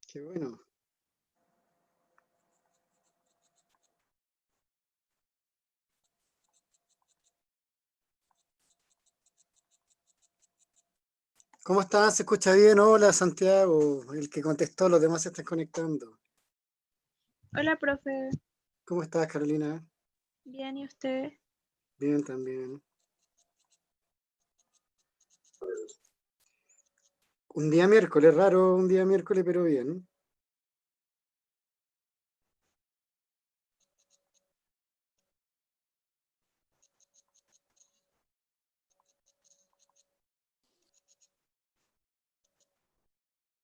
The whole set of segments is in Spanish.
Qué bueno. ¿Cómo estás? ¿Se escucha bien? Hola, Santiago. El que contestó, los demás se están conectando. Hola, profe. ¿Cómo estás, Carolina? Bien, ¿y usted? Bien, también. Un día miércoles, raro un día miércoles, pero bien.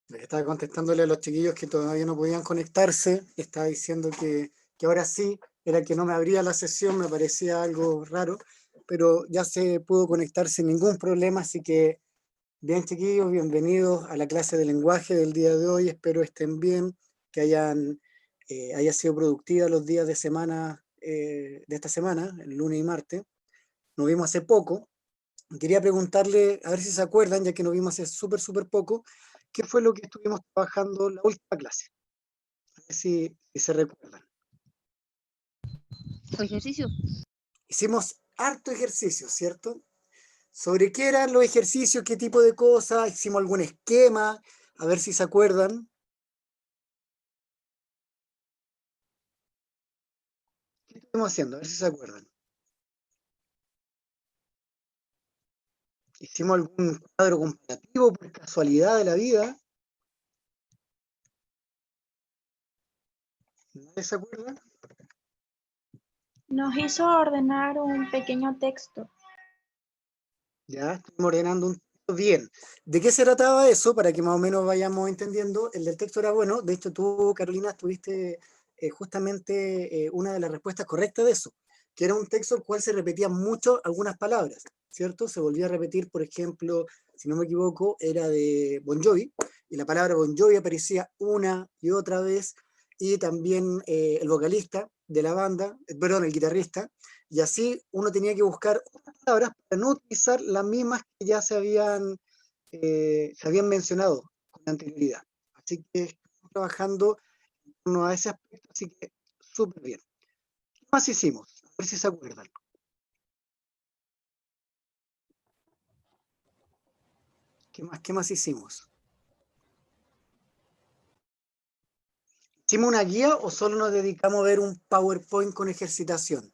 Estaba contestándole a los chiquillos que todavía no podían conectarse. Estaba diciendo que ahora sí, era que no me abría la sesión, me parecía algo raro, pero ya se pudo conectar sin ningún problema, así que bien, chiquillos, bienvenidos a la clase de lenguaje del día de hoy. Espero estén bien, que haya sido productiva los días de semana, de esta semana, el lunes y martes. Nos vimos hace poco. Quería preguntarle, a ver si se acuerdan, ya que nos vimos hace súper poco, qué fue lo que estuvimos trabajando la última clase. A ver si se recuerdan. Ejercicio. Hicimos harto ejercicio, ¿cierto? ¿Sobre qué eran los ejercicios? ¿Qué tipo de cosas? ¿Hicimos algún esquema? A ver si se acuerdan. ¿Qué estuvimos haciendo? A ver si se acuerdan. ¿Hicimos algún cuadro comparativo por casualidad de la vida? ¿Nadie se acuerda? Nos hizo ordenar un pequeño texto. Ya, estuvimos ordenando un texto bien. ¿De qué se trataba eso? Para que más o menos vayamos entendiendo. El del texto era bueno. De hecho, tú, Carolina, tuviste justamente una de las respuestas correctas de eso, que era un texto en el cual se repetían mucho algunas palabras, ¿cierto? Se volvía a repetir, por ejemplo, si no me equivoco, era de Bon Jovi, y la palabra Bon Jovi aparecía una y otra vez, y también el vocalista de la banda, perdón, el guitarrista, y así uno tenía que buscar otras palabras para no utilizar las mismas que ya se habían mencionado con anterioridad. Así que estamos trabajando en torno a ese aspecto, así que súper bien. ¿Qué más hicimos? A ver si se acuerdan. ¿Qué más hicimos? ¿Hicimos una guía o solo nos dedicamos a ver un PowerPoint con ejercitación?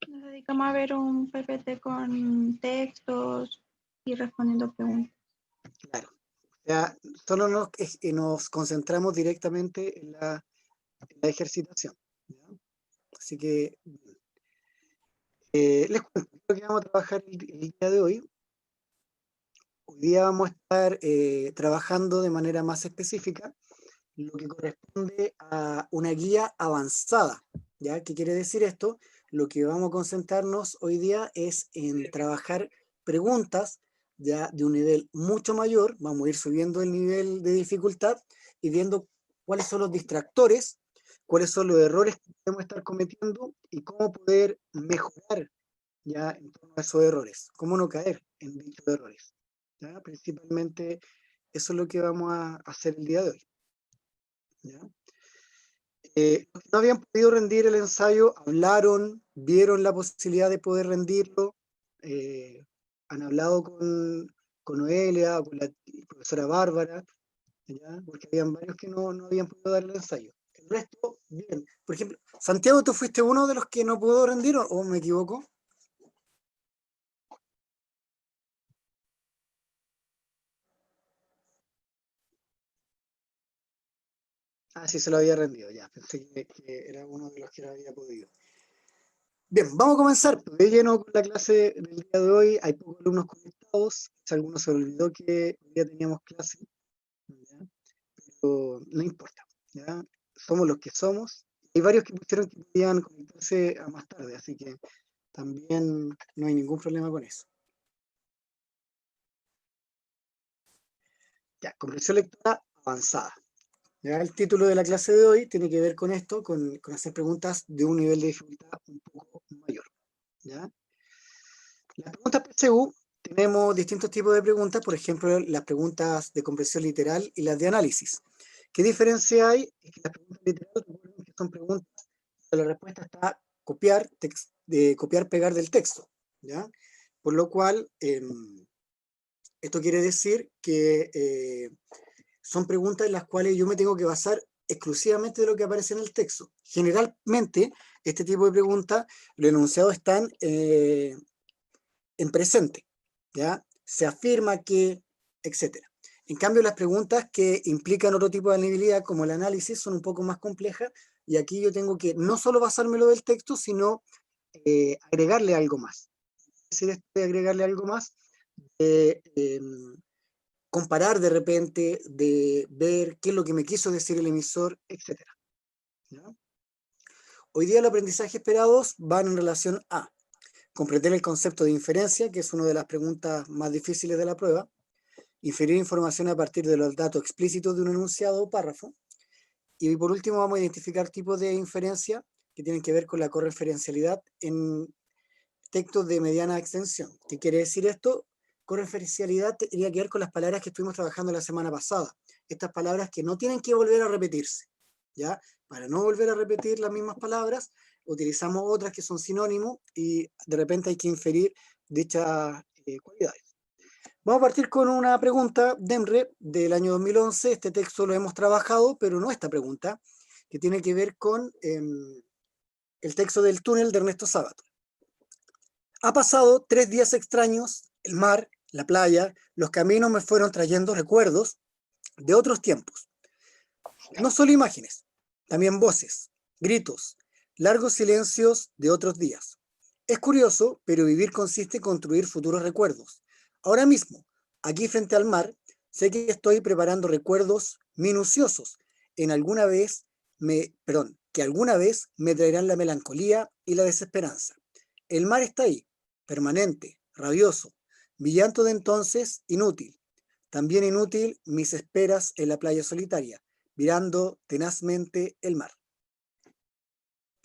Nos dedicamos a ver un PPT con textos y respondiendo preguntas. Claro. O sea, solo nos concentramos directamente en la ejercitación. ¿Ya? Así que les cuento lo que vamos a trabajar el día de hoy. Hoy día vamos a estar trabajando de manera más específica lo que corresponde a una guía avanzada. ¿Ya? ¿Qué quiere decir esto? Lo que vamos a concentrarnos hoy día es en trabajar preguntas ya de un nivel mucho mayor. Vamos a ir subiendo el nivel de dificultad y viendo cuáles son los distractores, cuáles son los errores que podemos estar cometiendo y cómo poder mejorar ya en torno a esos errores, cómo no caer en dichos errores. ¿Ya? Principalmente eso es lo que vamos a hacer el día de hoy. ¿Ya? Los que no habían podido rendir el ensayo hablaron, vieron la posibilidad de poder rendirlo, eh, han hablado con Noelia, con la profesora Bárbara, ¿ya? Porque habían varios que no habían podido dar el ensayo. El resto, bien. Por ejemplo, Santiago, ¿tú fuiste uno de los que no pudo rendir o me equivoco? Ah, sí, se lo había rendido, ya. Pensé que era uno de los que no había podido. Bien, vamos a comenzar de lleno con la clase del día de hoy. Hay pocos alumnos conectados. Si alguno se olvidó que hoy día teníamos clase, ¿ya? Pero no importa, ¿ya? Somos los que somos. Hay varios que pusieron que podían conectarse a más tarde, así que también no hay ningún problema con eso. Ya, comprensión lectora avanzada. Ya, el título de la clase de hoy tiene que ver con esto, con hacer preguntas de un nivel de dificultad un poco mayor. ¿Ya? Las preguntas PSU tenemos distintos tipos de preguntas, por ejemplo, las preguntas de comprensión literal y las de análisis. ¿Qué diferencia hay? Es que las preguntas literales, recuerden que son preguntas donde la respuesta está copiar, copiar, pegar del texto, ¿ya? Por lo cual, esto quiere decir que son preguntas en las cuales yo me tengo que basar exclusivamente de lo que aparece en el texto. Generalmente, este tipo de preguntas, los enunciados están en presente, ¿ya? Se afirma que, etcétera. En cambio, las preguntas que implican otro tipo de habilidad, como el análisis, son un poco más complejas, y aquí yo tengo que no solo basármelo del texto, sino agregarle algo más. Es decir, esto de agregarle algo más, comparar de repente, de ver qué es lo que me quiso decir el emisor, etcétera, ¿ya? Hoy día los aprendizajes esperados van en relación a comprender el concepto de inferencia, que es una de las preguntas más difíciles de la prueba, inferir información a partir de los datos explícitos de un enunciado o párrafo, y por último vamos a identificar tipos de inferencia que tienen que ver con la correferencialidad en textos de mediana extensión. ¿Qué quiere decir esto? Correferencialidad tendría que ver con las palabras que estuvimos trabajando la semana pasada, estas palabras que no tienen que volver a repetirse, ¿ya? Para no volver a repetir las mismas palabras, utilizamos otras que son sinónimos y de repente hay que inferir dichas cualidades. Vamos a partir con una pregunta de EMRE del año 2011. Este texto lo hemos trabajado, pero no esta pregunta, que tiene que ver con el texto del túnel de Ernesto Sábato. Ha pasado 3 días extraños, el mar, la playa, los caminos me fueron trayendo recuerdos de otros tiempos. No solo imágenes, también voces, gritos, largos silencios de otros días. Es curioso, pero vivir consiste en construir futuros recuerdos. Ahora mismo, aquí frente al mar, sé que estoy preparando recuerdos minuciosos que alguna vez me traerán la melancolía y la desesperanza. El mar está ahí, permanente, rabioso. Mi llanto de entonces, inútil. También inútil mis esperas en la playa solitaria, mirando tenazmente el mar.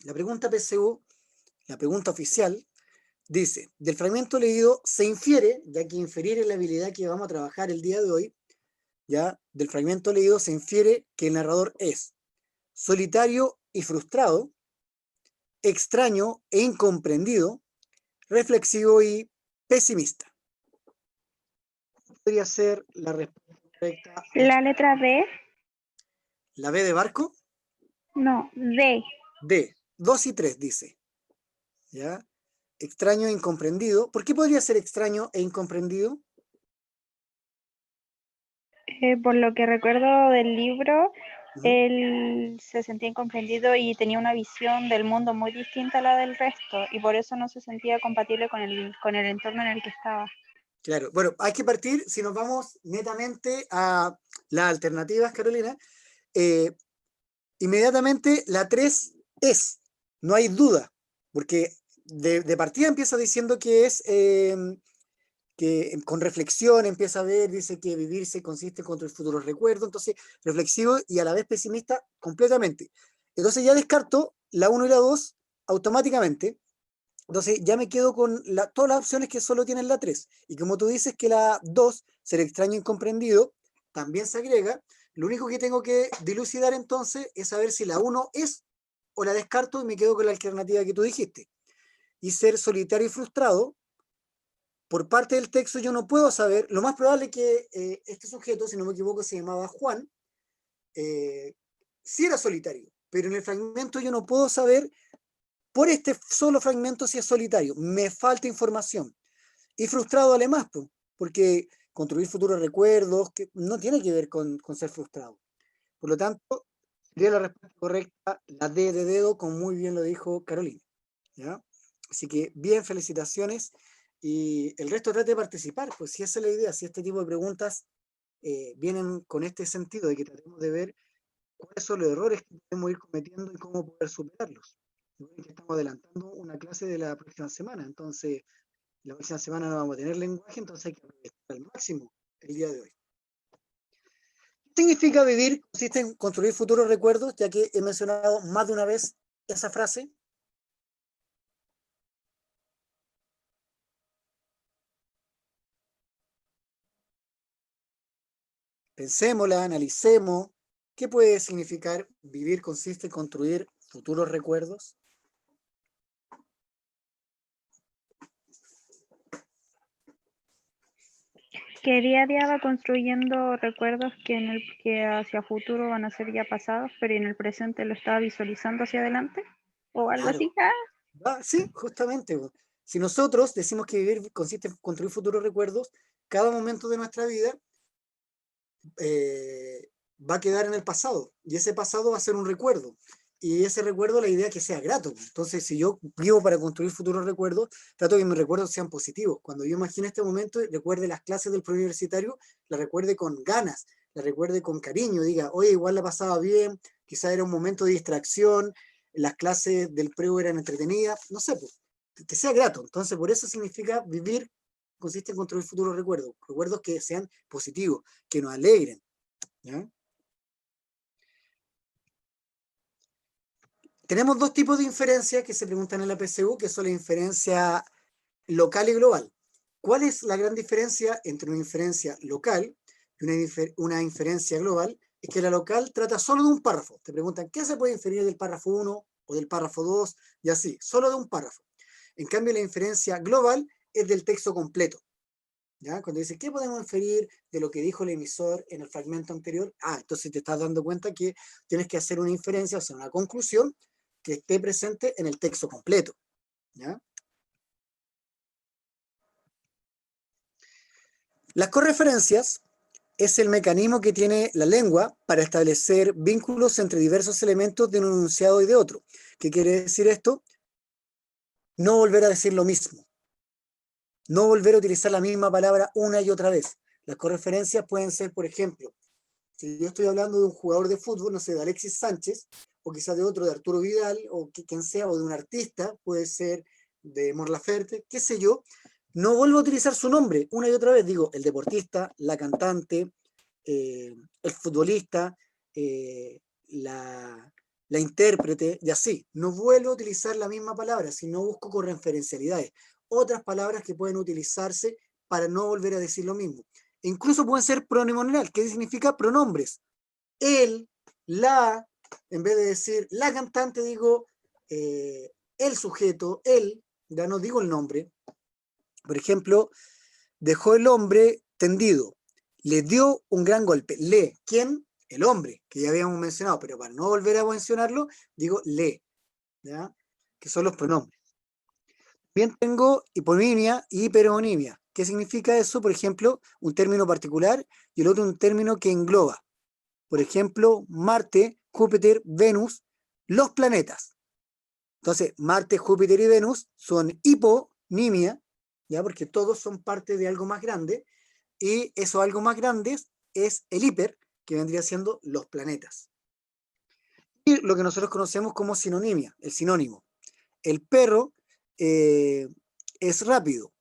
La pregunta PSU, la pregunta oficial, dice, del fragmento leído se infiere, ya que inferir es la habilidad que vamos a trabajar el día de hoy, ya del fragmento leído se infiere que el narrador es solitario y frustrado, extraño e incomprendido, reflexivo y pesimista. ¿Cuál podría ser la respuesta correcta? La letra D. ¿La B de barco? No, D. D. 2 y 3 dice. ¿Ya? Extraño e incomprendido. ¿Por qué podría ser extraño e incomprendido? Por lo que recuerdo del libro, Uh-huh. él se sentía incomprendido y tenía una visión del mundo muy distinta a la del resto, y por eso no se sentía compatible con el entorno en el que estaba. Claro, bueno, hay que partir, si nos vamos netamente a las alternativas, Carolina, inmediatamente la 3 es, no hay duda, porque de partida empieza diciendo que es, que con reflexión empieza a ver, dice que vivirse consiste en construir futuros recuerdos, entonces reflexivo y a la vez pesimista completamente. Entonces ya descarto la 1 y la 2 automáticamente. Entonces ya me quedo con todas las opciones que solo tienen la 3. Y como tú dices que la 2, ser extraño e incomprendido, también se agrega. Lo único que tengo que dilucidar entonces es saber si la 1 es o la descarto y me quedo con la alternativa que tú dijiste. Y ser solitario y frustrado, por parte del texto yo no puedo saber, lo más probable es que este sujeto, si no me equivoco, se llamaba Juan, sí era solitario, pero en el fragmento yo no puedo saber por este solo fragmento si es solitario, me falta información. Y frustrado además, porque construir futuros recuerdos que no tiene que ver con ser frustrado. Por lo tanto, sería la respuesta correcta, la D de dedo, como muy bien lo dijo Carolina, ¿ya? Así que bien, felicitaciones. Y el resto trate de participar, pues si esa es la idea, si este tipo de preguntas vienen con este sentido de que tratemos de ver cuáles son los errores que podemos ir cometiendo y cómo poder superarlos. Estamos adelantando una clase de la próxima semana, entonces la próxima semana no vamos a tener lenguaje, entonces hay que aprovechar al máximo el día de hoy. ¿Qué significa vivir? Consiste en construir futuros recuerdos, ya que he mencionado más de una vez esa frase. Pensémosla, analicemos. ¿Qué puede significar vivir consiste en construir futuros recuerdos? Que día a día va construyendo recuerdos que hacia futuro van a ser ya pasados, pero en el presente lo estaba visualizando hacia adelante, o algo Claro. así. Ah, Sí, justamente. Si nosotros decimos que vivir consiste en construir futuros recuerdos, cada momento de nuestra vida va a quedar en el pasado y ese pasado va a ser un recuerdo. Y ese recuerdo, la idea es que sea grato. Entonces, si yo vivo para construir futuros recuerdos, trato que mis recuerdos sean positivos. Cuando yo imagine este momento, recuerde las clases del preuniversitario, la recuerde con ganas, la recuerde con cariño, diga, oye, igual la pasaba bien, quizá era un momento de distracción, las clases del preu eran entretenidas, no sé, pues, que sea grato. Entonces, por eso significa vivir, consiste en construir futuros recuerdos, recuerdos que sean positivos, que nos alegren. ¿Ya? Tenemos dos tipos de inferencias que se preguntan en la PSU, que son la inferencia local y global. ¿Cuál es la gran diferencia entre una inferencia local y una inferencia global? Es que la local trata solo de un párrafo. Te preguntan, ¿qué se puede inferir del párrafo 1 o del párrafo 2? Y así, solo de un párrafo. En cambio, la inferencia global es del texto completo. ¿Ya? Cuando dice, ¿qué podemos inferir de lo que dijo el emisor en el fragmento anterior? Entonces te estás dando cuenta que tienes que hacer una inferencia, o sea, una conclusión que esté presente en el texto completo. ¿Ya? Las correferencias es el mecanismo que tiene la lengua para establecer vínculos entre diversos elementos de un enunciado y de otro. ¿Qué quiere decir esto? No volver a decir lo mismo. No volver a utilizar la misma palabra una y otra vez. Las correferencias pueden ser, por ejemplo, si yo estoy hablando de un jugador de fútbol, no sé, de Alexis Sánchez, o quizás de otro, de Arturo Vidal, o quien sea, o de un artista, puede ser de Mon Laferte, qué sé yo, no vuelvo a utilizar su nombre una y otra vez, digo, el deportista, la cantante, el futbolista, la intérprete, y así. No vuelvo a utilizar la misma palabra, sino busco correferencialidades, otras palabras que pueden utilizarse para no volver a decir lo mismo. Incluso pueden ser pronominal, que significa pronombres. Él, la, en vez de decir la cantante, digo el sujeto, él, ya no digo el nombre. Por ejemplo, dejó el hombre tendido, le dio un gran golpe. Le, ¿quién? El hombre, que ya habíamos mencionado, pero para no volver a mencionarlo, digo le, ¿ya? Que son los pronombres. Bien, tengo hiponimia y hiperonimia. ¿Qué significa eso? Por ejemplo, un término particular y el otro un término que engloba. Por ejemplo, Marte, Júpiter, Venus, los planetas. Entonces, Marte, Júpiter y Venus son hiponimia, ¿ya? Porque todos son parte de algo más grande, y eso algo más grande es el hiper, que vendría siendo los planetas. Y lo que nosotros conocemos como sinonimia, el sinónimo. El perro es rápido,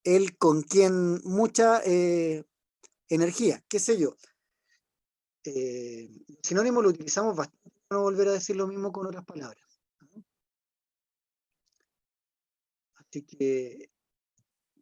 él contiene mucha energía, qué sé yo. Sinónimo lo utilizamos bastante para no volver a decir lo mismo con otras palabras. Así que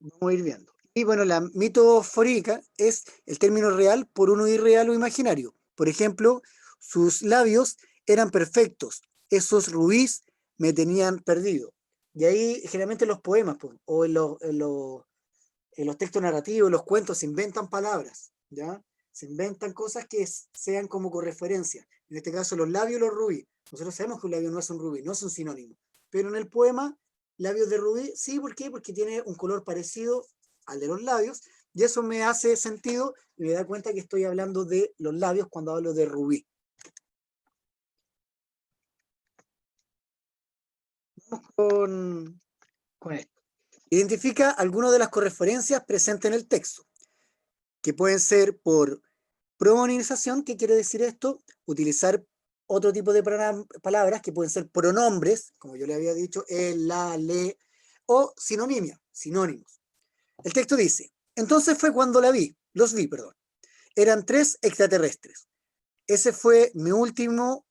vamos a ir viendo. Y bueno, la mitofórica es el término real por uno irreal o imaginario. Por ejemplo, sus labios eran perfectos, esos rubíes me tenían perdido. Y ahí generalmente en los poemas pues, o en los textos narrativos, en los cuentos, se inventan palabras, ¿ya? Se inventan cosas que sean como correferencia. En este caso, los labios y los rubí. Nosotros sabemos que un labio no es un rubí, no es un sinónimo. Pero en el poema, labios de rubí, sí, ¿por qué? Porque tiene un color parecido al de los labios, y eso me hace sentido y me da cuenta que estoy hablando de los labios cuando hablo de rubí. Vamos con esto. Identifica algunas de las correferencias presentes en el texto, que pueden ser por pronominización. ¿Qué quiere decir esto? Utilizar otro tipo de palabras que pueden ser pronombres, como yo le había dicho, el, la, le, o sinonimia, sinónimos. El texto dice, entonces fue cuando los vi, perdón. Eran 3 extraterrestres. Ese fue mi último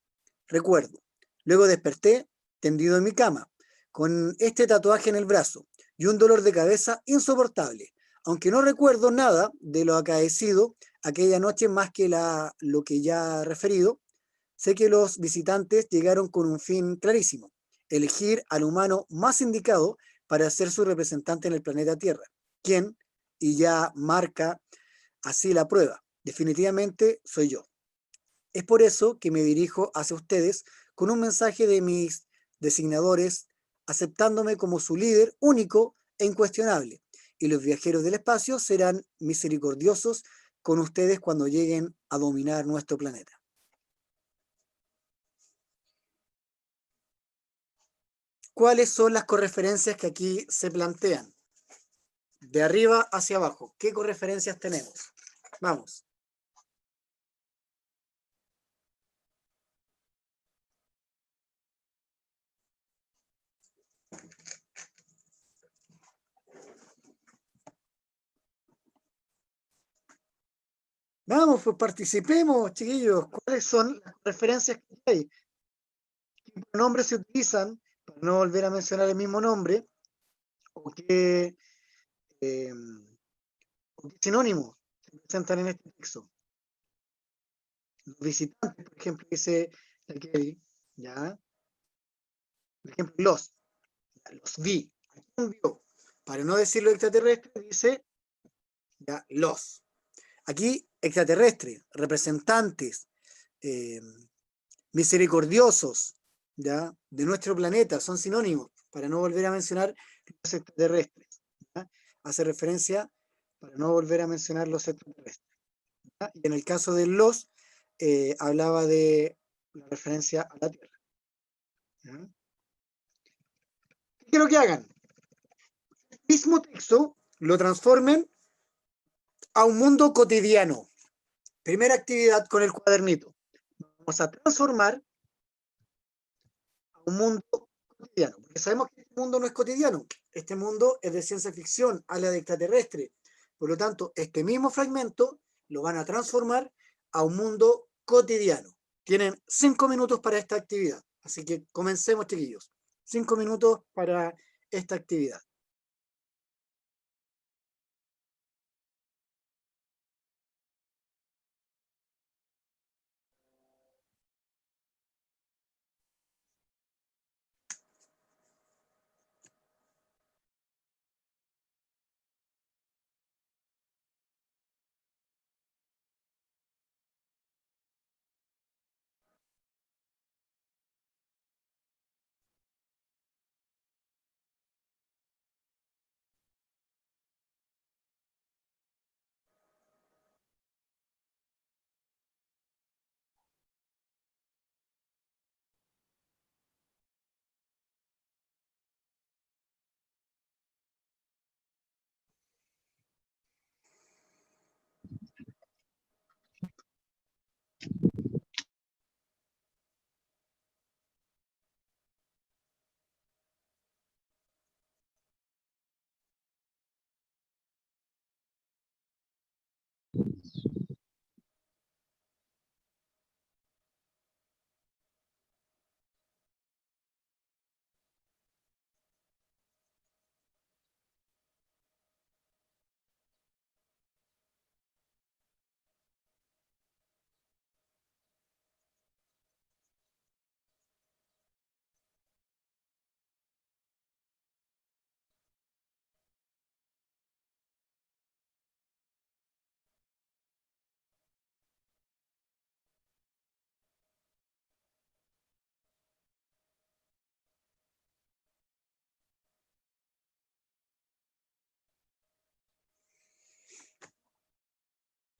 recuerdo. Luego desperté tendido en mi cama, con este tatuaje en el brazo y un dolor de cabeza insoportable. Aunque no recuerdo nada de lo acaecido aquella noche más que lo que ya he referido, sé que los visitantes llegaron con un fin clarísimo: elegir al humano más indicado para ser su representante en el planeta Tierra, quien, y ya marca así la prueba, definitivamente soy yo. Es por eso que me dirijo hacia ustedes con un mensaje de mis designadores, aceptándome como su líder único e incuestionable. Y los viajeros del espacio serán misericordiosos con ustedes cuando lleguen a dominar nuestro planeta. ¿Cuáles son las correferencias que aquí se plantean? De arriba hacia abajo, ¿qué correferencias tenemos? Vamos. Vamos, pues participemos, chiquillos. ¿Cuáles son las referencias que hay? ¿Qué nombres se utilizan para no volver a mencionar el mismo nombre? ¿O eh, o qué sinónimos se presentan en este texto? Los visitantes, por ejemplo, dice aquel, ¿ya? Por ejemplo, los vi. ¿A quién vio? Para no decirlo extraterrestre, dice ya, los. Aquí, extraterrestre, representantes, eh, misericordiosos, ¿ya? De nuestro planeta, son sinónimos, para no volver a mencionar los extraterrestres, ¿ya? Hace referencia para no volver a mencionar los extraterrestres, ¿ya? Y en el caso de los, hablaba de la referencia a la Tierra, ¿ya? ¿Qué quiero que hagan? El mismo texto lo transformen a un mundo cotidiano. Primera actividad con el cuadernito. Vamos a transformar a un mundo cotidiano, porque sabemos que este mundo no es cotidiano, este mundo es de ciencia ficción, habla de extraterrestre, por lo tanto, este mismo fragmento lo van a transformar a un mundo cotidiano. Tienen 5 minutos para esta actividad, así que comencemos, chiquillos. 5 minutos para esta actividad.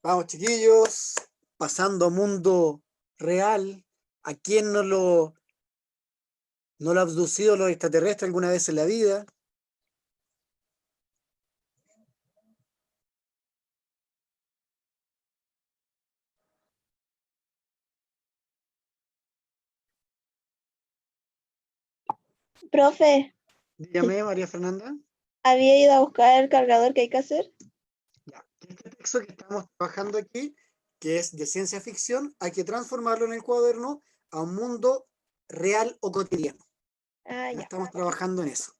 Vamos, chiquillos, pasando a mundo real. ¿A quién no lo ha abducido los extraterrestres alguna vez en la vida? Profe, Dígame, María Fernanda. había ido a buscar el cargador que hay que hacer. Ya, este texto que estamos trabajando aquí, que es de ciencia ficción, hay que transformarlo en el cuaderno a un mundo real o cotidiano. Ah, Ya ya. estamos trabajando en eso.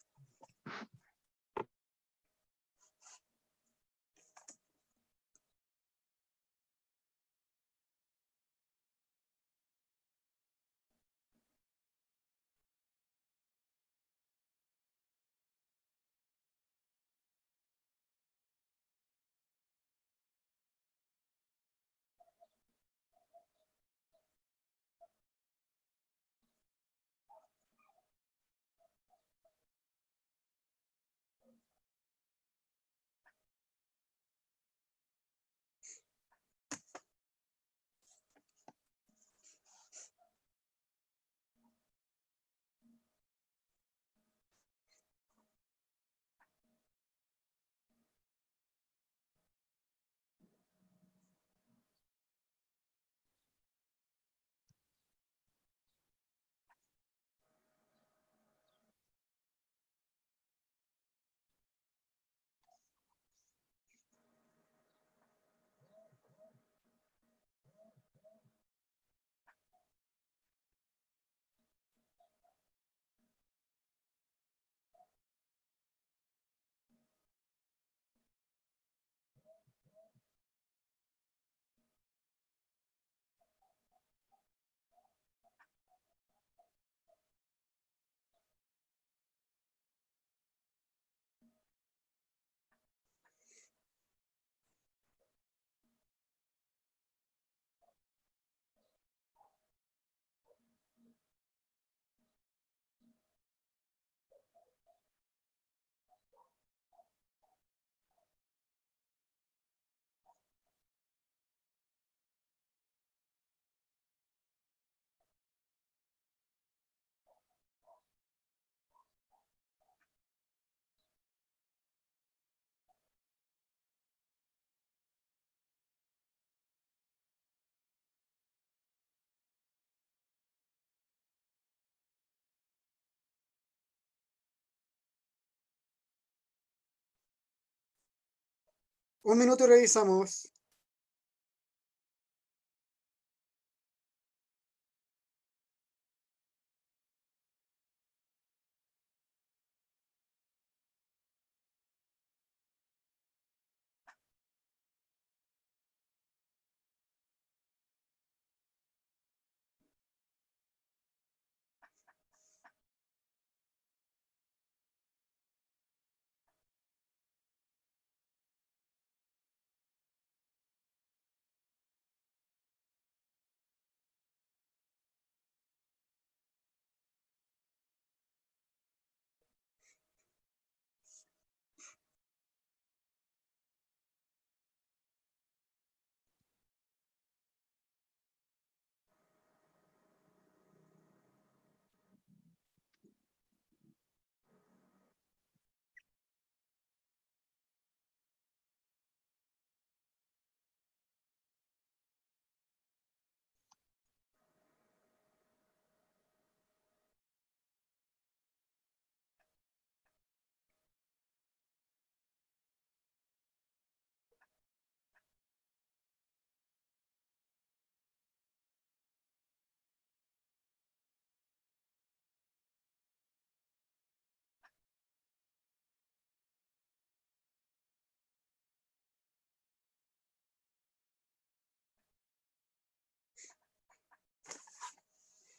Un minuto y revisamos.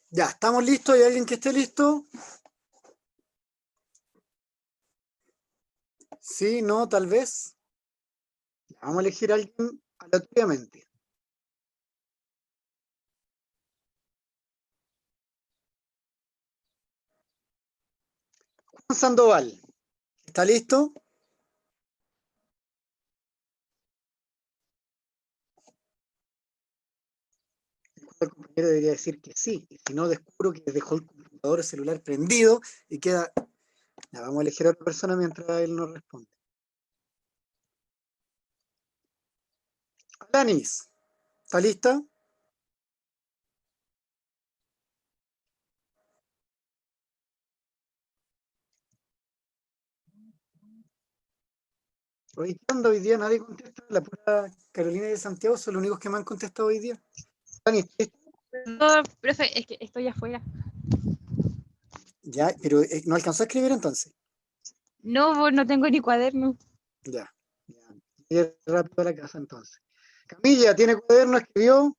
Ya, ¿estamos listos? ¿Hay alguien que esté listo? Sí, no, tal vez. Vamos a elegir a alguien aleatoriamente. Juan Sandoval, ¿está listo? El compañero debería decir que sí, y si no, descubro que dejó el computador celular prendido y queda. Ya, vamos a elegir a otra persona mientras él nos responde. Alanis, ¿está lista? Oye, ¿qué onda hoy día? Nadie contesta. La pura Carolina de Santiago son los únicos que me han contestado hoy día. Alanis, No, profe, es que estoy afuera. ya, pero no alcanzó a escribir entonces. No, no tengo ni cuaderno. Ya, ya. Ir rápido a la casa entonces. Camilla, ¿tiene cuaderno? ¿Escribió?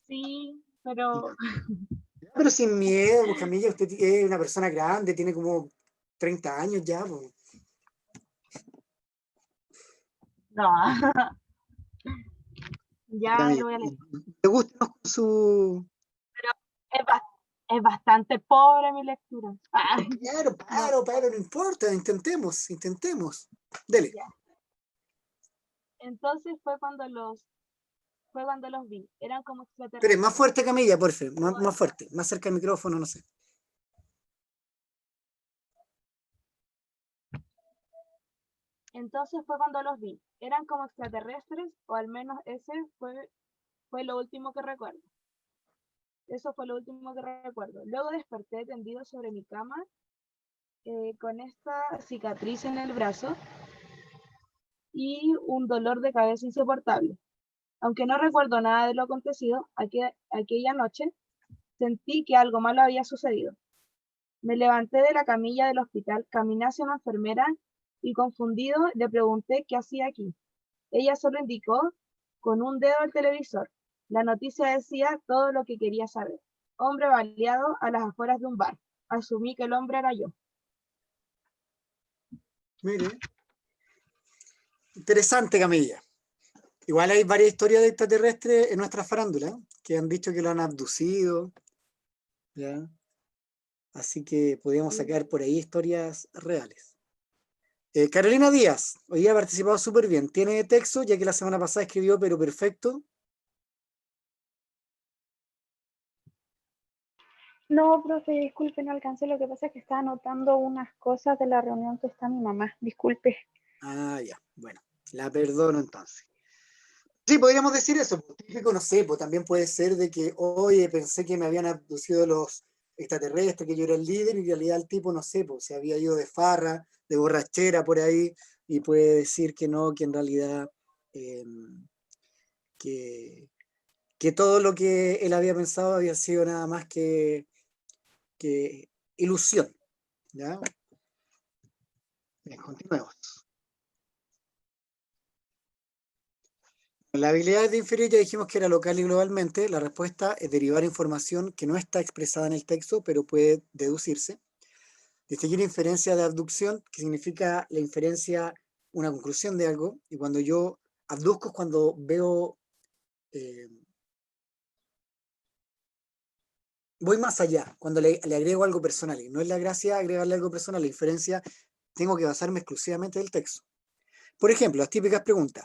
Sí, pero Ya. Ya, pero sin miedo, pues Camilla, usted es una persona grande, tiene como 30 años ya, pues. no. Ya Camilla, lo voy a leer. degústenos con su. Es, es bastante pobre mi lectura. Claro, no importa, intentemos. Dele. Ya. Entonces fue cuando los vi. Eran como Pero extraterrestres. más fuerte, Camilla, por favor, más fuerte, más cerca del micrófono, no sé. Entonces fue cuando los vi. Eran como extraterrestres, o al menos ese fue lo último que recuerdo. Eso fue lo último que recuerdo. Luego desperté tendido sobre mi cama con esta cicatriz en el brazo y un dolor de cabeza insoportable. Aunque no recuerdo nada de lo acontecido aquella noche, sentí que algo malo había sucedido. Me levanté de la camilla del hospital, caminé hacia una enfermera y confundido le pregunté qué hacía aquí. Ella solo indicó con un dedo el televisor. La noticia decía todo lo que quería saber. Hombre baleado a las afueras de un bar. Asumí que el hombre era yo. Mire. Interesante, Camilla. Igual hay varias historias de extraterrestres en nuestra farándula que han dicho que lo han abducido, ¿ya? Así que podríamos sacar por ahí historias reales. Carolina Díaz, hoy ha participado súper bien. Tiene texto, ya que la semana pasada escribió, pero perfecto. No, profe, disculpe, no alcancé. Lo que pasa es que estaba anotando unas cosas de la reunión que está mi mamá. Disculpe. Ah, ya, bueno, la perdono entonces. Sí, podríamos decir eso. Típico, no sé, pues también puede ser de que, oye, pensé que me habían abducido los extraterrestre, que yo era el líder, y en realidad el tipo, no sé, pues se había ido de farra, de borrachera por ahí, y puede decir que no, que en realidad que, que todo lo que él había pensado había sido nada más que ilusión. ¿Ya? Bien, continuemos. La habilidad de inferir ya dijimos que era local y globalmente. La respuesta es derivar información que no está expresada en el texto, pero puede deducirse. Distinguir inferencia de abducción, que significa la inferencia, una conclusión de algo. Y cuando yo abduzco es cuando veo, voy más allá, cuando le agrego algo personal. Y no es la gracia agregarle algo personal, la inferencia tengo que basarme exclusivamente del texto. Por ejemplo, las típicas preguntas.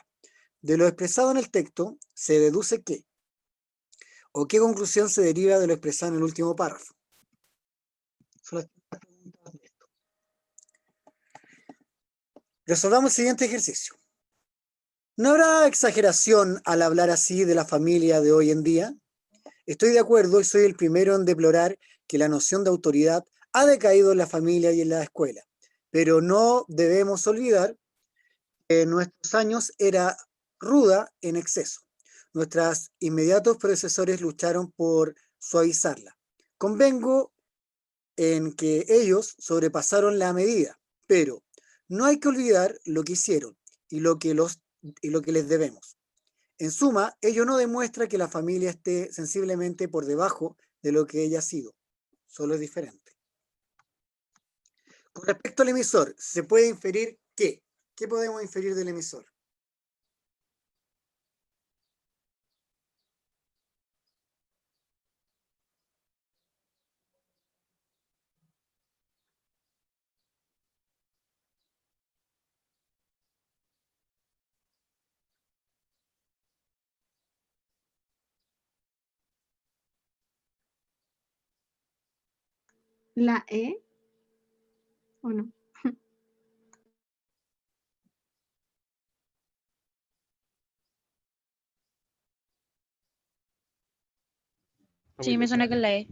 De lo expresado en el texto, ¿se deduce qué? ¿O qué conclusión se deriva de lo expresado en el último párrafo? Son las preguntas de esto. Resolvamos el siguiente ejercicio. ¿No habrá exageración al hablar así de la familia de hoy en día? Estoy de acuerdo y soy el primero en deplorar que la noción de autoridad ha decaído en la familia y en la escuela, pero no debemos olvidar que en nuestros años era ruda en exceso. Nuestros inmediatos predecesores lucharon por suavizarla. Convengo en que ellos sobrepasaron la medida, pero no hay que olvidar lo que hicieron y lo que les debemos. En suma, ello no demuestra que la familia esté sensiblemente por debajo de lo que ella ha sido, solo es diferente. Con respecto al emisor, ¿se puede inferir qué? ¿Qué podemos inferir del emisor? ¿La E? ¿O no? Sí, me suena que la E.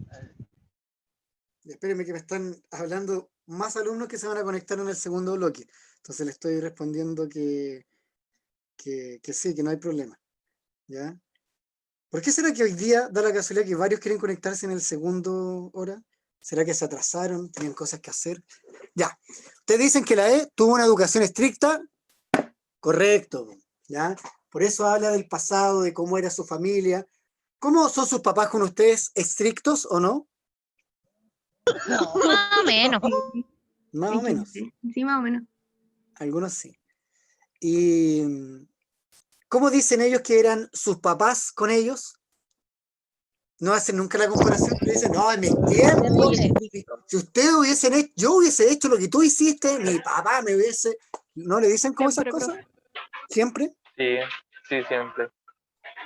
Espérenme que me están hablando más alumnos que se van a conectar en el segundo bloque. Entonces le estoy respondiendo que sí, que no hay problema. ¿Ya? ¿Por qué será que hoy día da la casualidad que varios quieren conectarse en el segundo hora? ¿Será que se atrasaron? ¿Tenían cosas que hacer? Ya. Ustedes dicen que la E tuvo una educación estricta. Correcto. ¿Ya? Por eso habla del pasado, de cómo era su familia. ¿Cómo son sus papás con ustedes? ¿Estrictos o no? Más o menos. Más o menos. Sí, más o menos. Algunos sí. ¿Y cómo dicen ellos que eran sus papás con ellos? No hacen nunca la comparación, pero dicen, no, en mis tiempos, si ustedes hubiesen hecho, yo hubiese hecho lo que tú hiciste, mi papá me hubiese... ¿No le dicen como esas Siempre, cosas? profe. ¿Siempre? Sí, sí, siempre.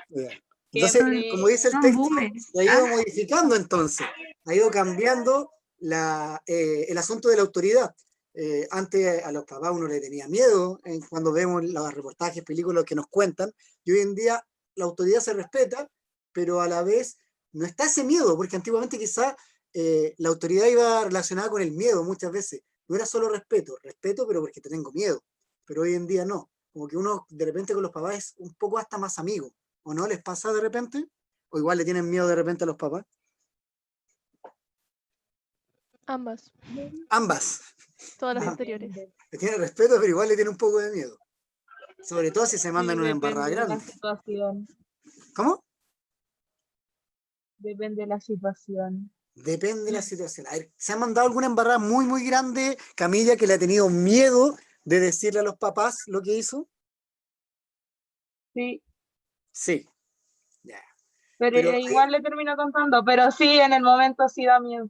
Bien. Entonces, como dice el Son texto, boomers. se ha ido modificando entonces, ha ido cambiando el asunto de la autoridad. Antes a los papás uno le tenía miedo cuando vemos los reportajes, películas que nos cuentan, y hoy en día la autoridad se respeta, pero a la vez no está ese miedo, porque antiguamente quizás la autoridad iba relacionada con el miedo muchas veces. No era solo respeto, pero porque te tengo miedo. Pero hoy en día no. Como que uno de repente con los papás es un poco hasta más amigo. ¿O no les pasa de repente? ¿O igual le tienen miedo de repente a los papás? Ambas, Ambas. todas las Ah, anteriores. le tiene respeto, pero igual le tiene un poco de miedo. Sobre todo si se mandan una embarrada Depende de la grande. situación. ¿Cómo? Depende de la situación. Depende de la situación. A ver, ¿se ha mandado alguna embarrada muy, muy grande, Camilla, que le ha tenido miedo de decirle a los papás lo que hizo? Sí, Sí. Ya. pero Pero igual le termino contando. Pero sí, en el momento sí da miedo.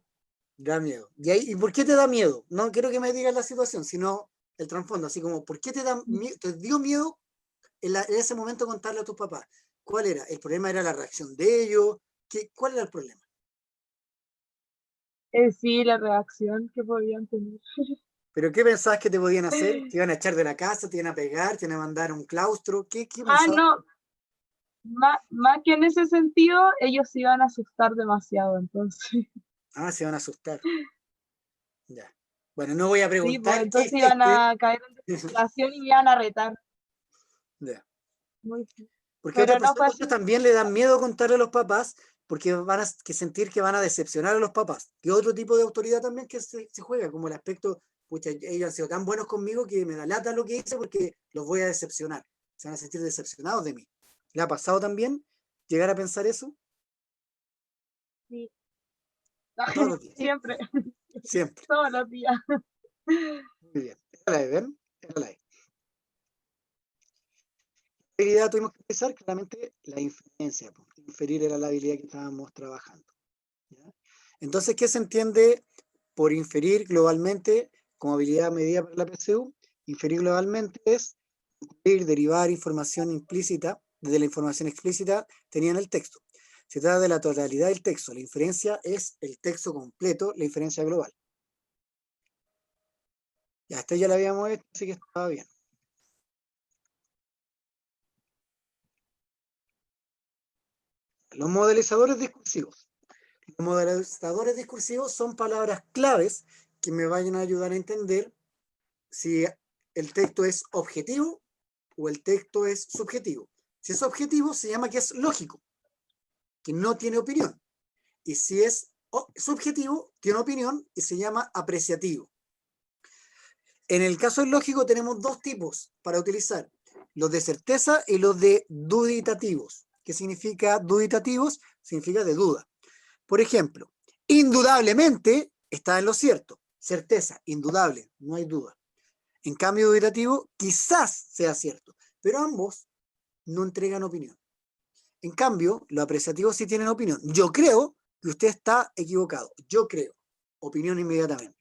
da miedo. ¿Y por qué te da miedo? No quiero que me digas la situación, sino el trasfondo. Así como, ¿por qué te dio miedo en ese momento contarle a tus papás? ¿Cuál era? ¿El problema era la reacción de ellos? ¿Cuál era el problema? Sí, la reacción que podían tener. ¿Pero qué pensabas que te podían hacer? ¿Te iban a echar de la casa? ¿Te iban a pegar? ¿Te iban a mandar a un claustro? ¿Qué pensabas? No, más que en ese sentido, ellos se iban a asustar demasiado, entonces. Ah, se van a asustar. Ya. Bueno, no voy a Sí, pues preguntar entonces qué es iban a caer en desesperación y iban a retar. Ya. Muy- Porque Pero no fue así. otros también le dan miedo contarle a los papás porque van a sentir que van a decepcionar a los papás. Y otro tipo de autoridad también que se juega, como el aspecto, pucha, ellos han sido tan buenos conmigo que me da lata lo que hice porque los voy a decepcionar. Se van a sentir decepcionados de mí. ¿Le ha pasado también llegar a pensar eso? Sí. Todos los días. Siempre, Siempre. todos los días. Muy bien. Era la de ¿ven? Era la de. ¿Qué habilidad tuvimos que empezar? Claramente la inferencia. Inferir era la habilidad que estábamos trabajando. ¿Ya? Entonces, ¿qué se entiende por inferir globalmente como habilidad medida para la PSU? Inferir globalmente es inferir, derivar información implícita desde la información explícita tenida en el texto. Se trata de la totalidad del texto. La inferencia es el texto completo, la inferencia global. Ya, esta ya la habíamos hecho, así que estaba bien. Los modelizadores discursivos. Los modelizadores discursivos son palabras claves que me vayan a ayudar a entender si el texto es objetivo o el texto es subjetivo. Si es objetivo, se llama que es lógico, que no tiene opinión. Y si es subjetivo, tiene opinión y se llama apreciativo. En el caso del lógico tenemos dos tipos para utilizar, los de certeza y los de duditativos. ¿Qué significa duditativos? Significa de duda. Por ejemplo, indudablemente está en lo cierto. Certeza, indudable, no hay duda. En cambio, duditativo, quizás sea cierto, pero ambos no entregan opinión. En cambio, los apreciativos sí tienen opinión. Yo creo que usted está equivocado. Yo creo. Opinión inmediatamente.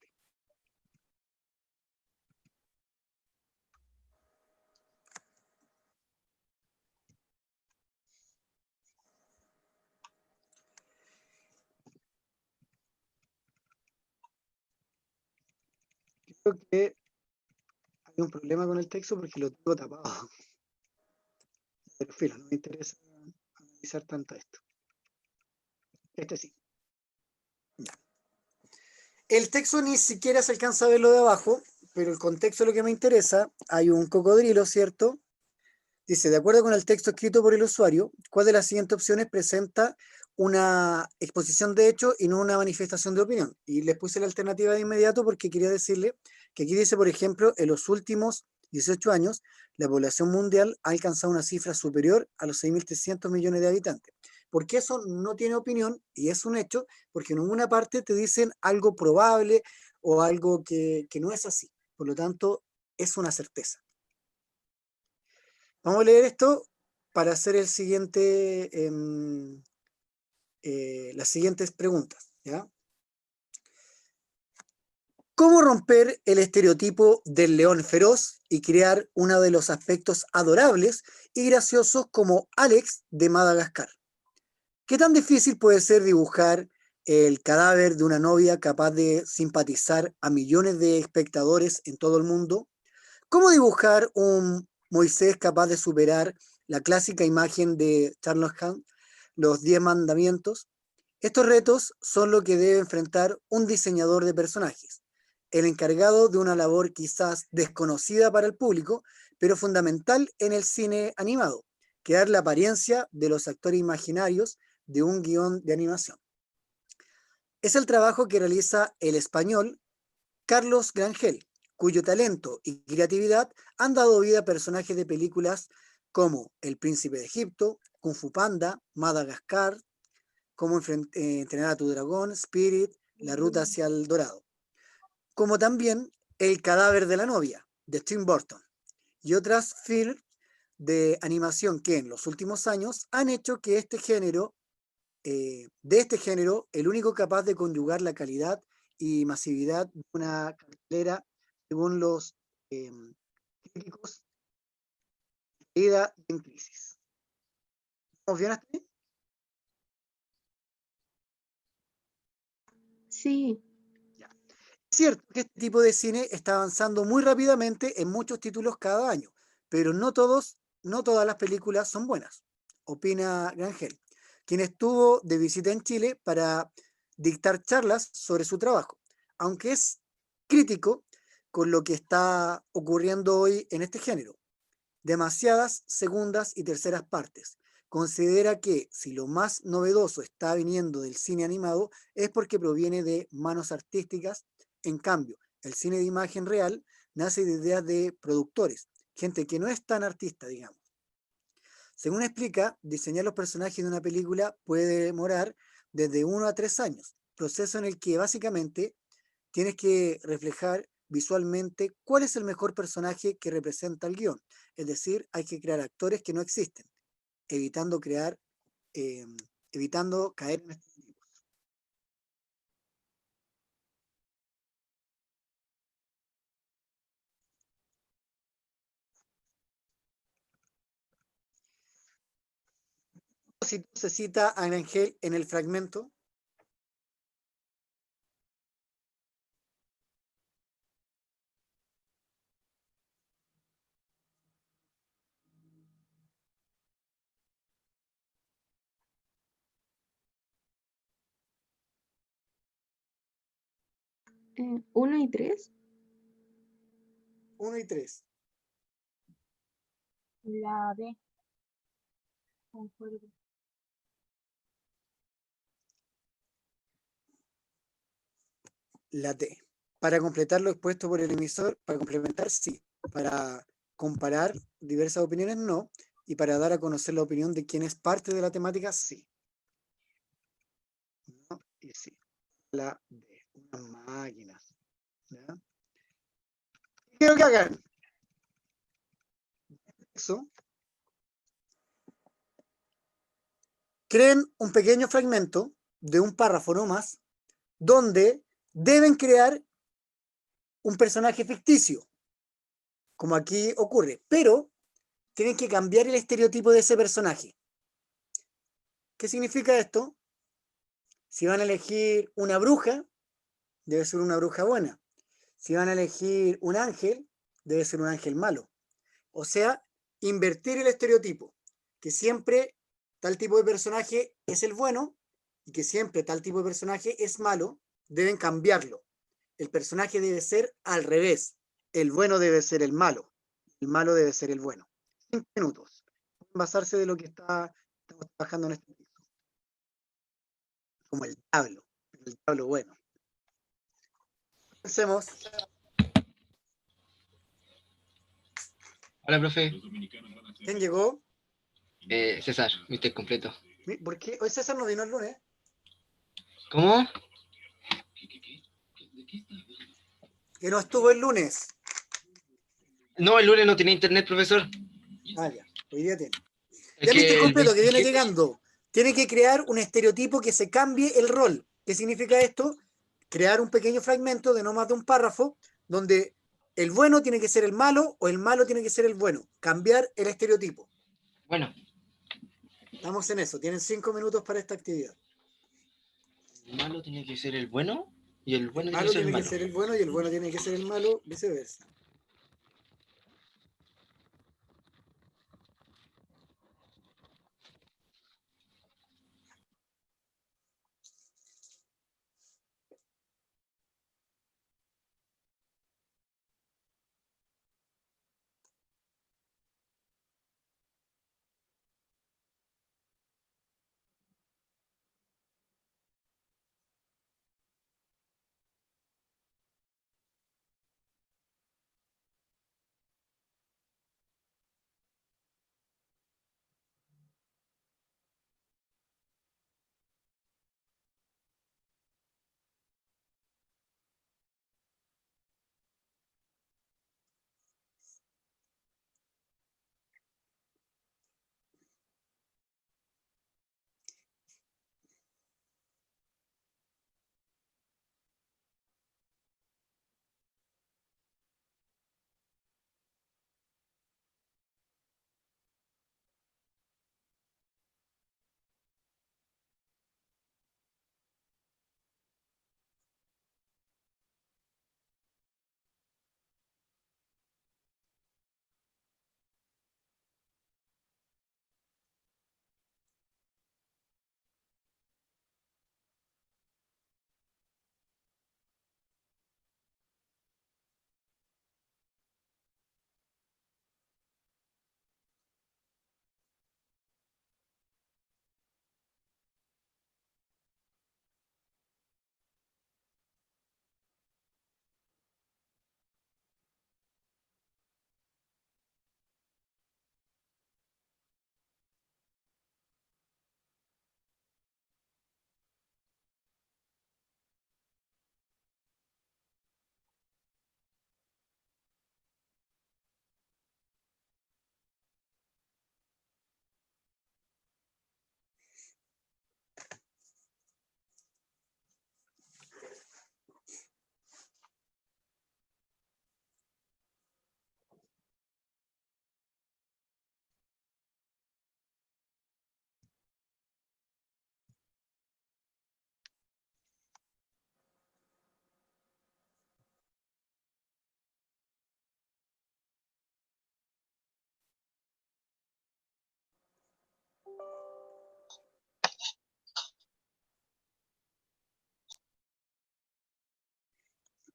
Creo que hay un problema con el texto porque lo tengo tapado. Pero filo, no me interesa analizar tanto esto. Este sí. Ya. El texto ni siquiera se alcanza a verlo de abajo, pero el contexto es lo que me interesa. Hay un cocodrilo, ¿cierto? Dice, de acuerdo con el texto escrito por el usuario, ¿cuál de las siguientes opciones presenta una exposición de hecho y no una manifestación de opinión? Y les puse la alternativa de inmediato porque quería decirle que aquí dice, por ejemplo, en los últimos 18 años, la población mundial ha alcanzado una cifra superior a los 6.300 millones de habitantes. Porque eso no tiene opinión y es un hecho, porque en ninguna parte te dicen algo probable o algo que no es así. Por lo tanto, es una certeza. Vamos a leer esto para hacer el siguiente, las siguientes preguntas, ¿ya? ¿Cómo romper el estereotipo del león feroz y crear uno de los aspectos adorables y graciosos como Alex de Madagascar? ¿Qué tan difícil puede ser dibujar el cadáver de una novia capaz de simpatizar a millones de espectadores en todo el mundo? ¿Cómo dibujar un Moisés capaz de superar la clásica imagen de Charlotte, los 10 mandamientos? Estos retos son lo que debe enfrentar un diseñador de personajes, el encargado de una labor quizás desconocida para el público, pero fundamental en el cine animado, crear la apariencia de los actores imaginarios de un guión de animación. Es el trabajo que realiza el español Carlos Grangel, cuyo talento y creatividad han dado vida a personajes de películas como El Príncipe de Egipto, Kung Fu Panda, Madagascar, Cómo entrenar a tu dragón, Spirit, La ruta hacia el dorado, como también El cadáver de la novia, de Tim Burton, y otras films de animación que en los últimos años han hecho que de este género, el único capaz de conjugar la calidad y masividad de una cartelera, según los críticos, vida en crisis. ¿Estamos bien hasta ahí? Sí, Es cierto que este tipo de cine está avanzando muy rápidamente en muchos títulos cada año, pero no todas las películas son buenas, opina Grangel, quien estuvo de visita en Chile para dictar charlas sobre su trabajo, aunque es crítico con lo que está ocurriendo hoy en este género. Demasiadas segundas y terceras partes. Considera que si lo más novedoso está viniendo del cine animado es porque proviene de manos artísticas. En cambio, el cine de imagen real nace de ideas de productores, gente que no es tan artista, digamos. Según explica, diseñar los personajes de una película puede demorar desde 1 a 3 años, proceso en el que básicamente tienes que reflejar visualmente cuál es el mejor personaje que representa el guión. Es decir, hay que crear actores que no existen, evitando crear, eh, evitando caer en estereotipos. Si se cita a Ángel en el fragmento, ¿1 y 3? 1 y 3. La D. Concuerdo. La T. Para completar lo expuesto por el emisor, para complementar, sí. Para comparar diversas opiniones, no. Y para dar a conocer la opinión de quien es parte de la temática, sí. ¿No? Y sí. La D. Unas máquinas. ¿Ya? ¿Qué quiero que hagan? Eso. Creen un pequeño fragmento de un párrafo no más, donde deben crear un personaje ficticio, como aquí ocurre, pero tienen que cambiar el estereotipo de ese personaje. ¿Qué significa esto? Si van a elegir una bruja, debe ser una bruja buena. Si van a elegir un ángel, debe ser un ángel malo. O sea, invertir el estereotipo, que siempre tal tipo de personaje es el bueno y que siempre tal tipo de personaje es malo, deben cambiarlo. El personaje debe ser al revés. El bueno debe ser el malo debe ser el bueno. 5 minutos. Basarse de lo que estamos trabajando en este piso. Como el diablo bueno. Pensemos. Hola, profe. ¿Quién llegó? César, viste completo. ¿Por qué? Hoy César no vino el lunes. ¿Cómo? Que no estuvo el lunes. No, el lunes no tenía internet, profesor. Ah, ya. Hoy día tiene. Es Ya viste que completo que viene 27 llegando. Tiene que crear un estereotipo que se cambie el rol. ¿Qué significa esto? Crear un pequeño fragmento de no más de un párrafo donde el bueno tiene que ser el malo o el malo tiene que ser el bueno. Cambiar el estereotipo. Bueno, Estamos en eso. Tienen 5 minutos para esta actividad. el malo tiene que ser el bueno y el bueno El tiene que malo ser el tiene que malo. ser el bueno y el bueno tiene que ser el malo, viceversa.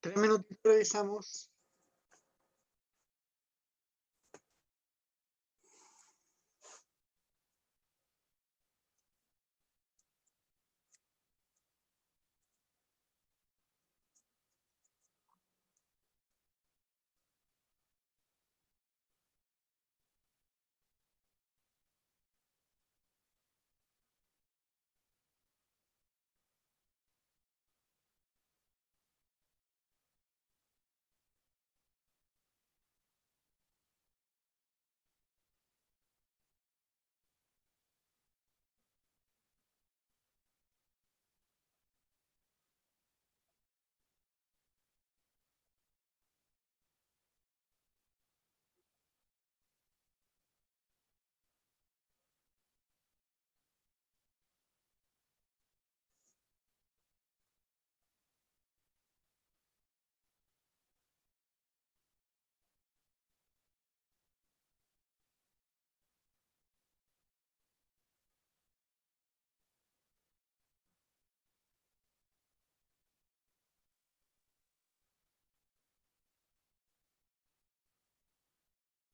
3 minutitos revisamos.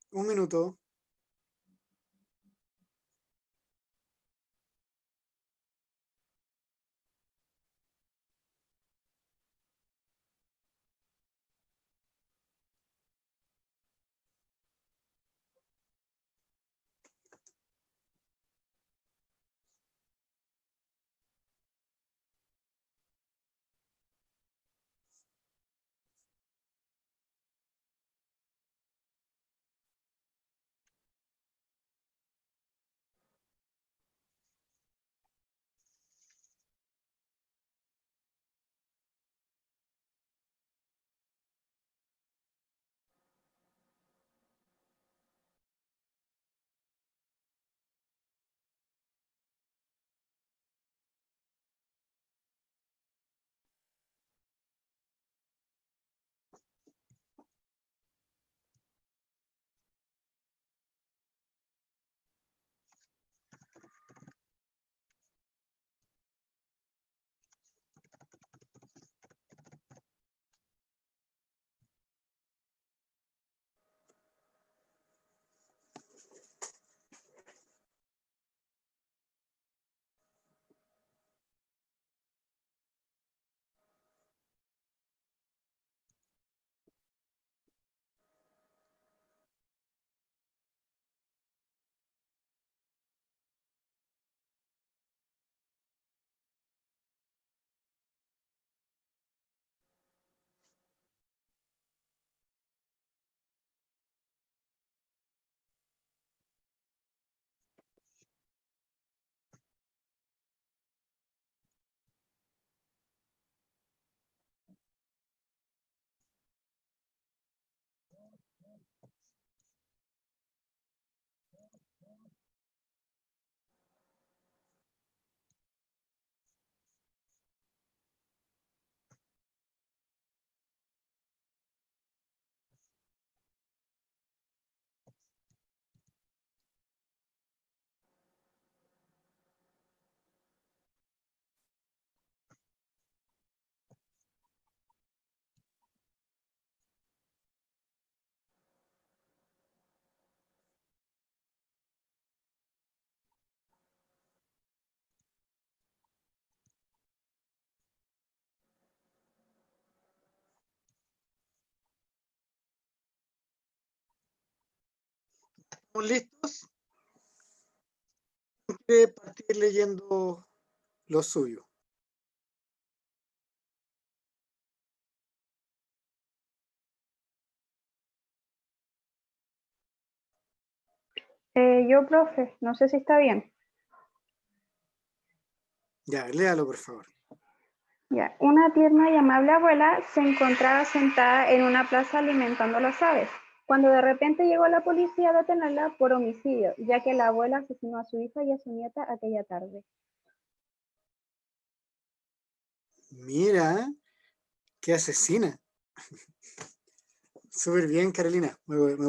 Un minuto. ¿Estamos listos? Quiere partir leyendo lo suyo. Yo, profe, no sé si está bien. Ya, léalo, por favor. Ya. Una tierna y amable abuela se encontraba sentada en una plaza alimentando las aves, cuando de repente llegó la policía a detenerla por homicidio, ya que la abuela asesinó a su hija y a su nieta aquella tarde. Mira, qué asesina. Súper bien, Carolina. Me gustó. Me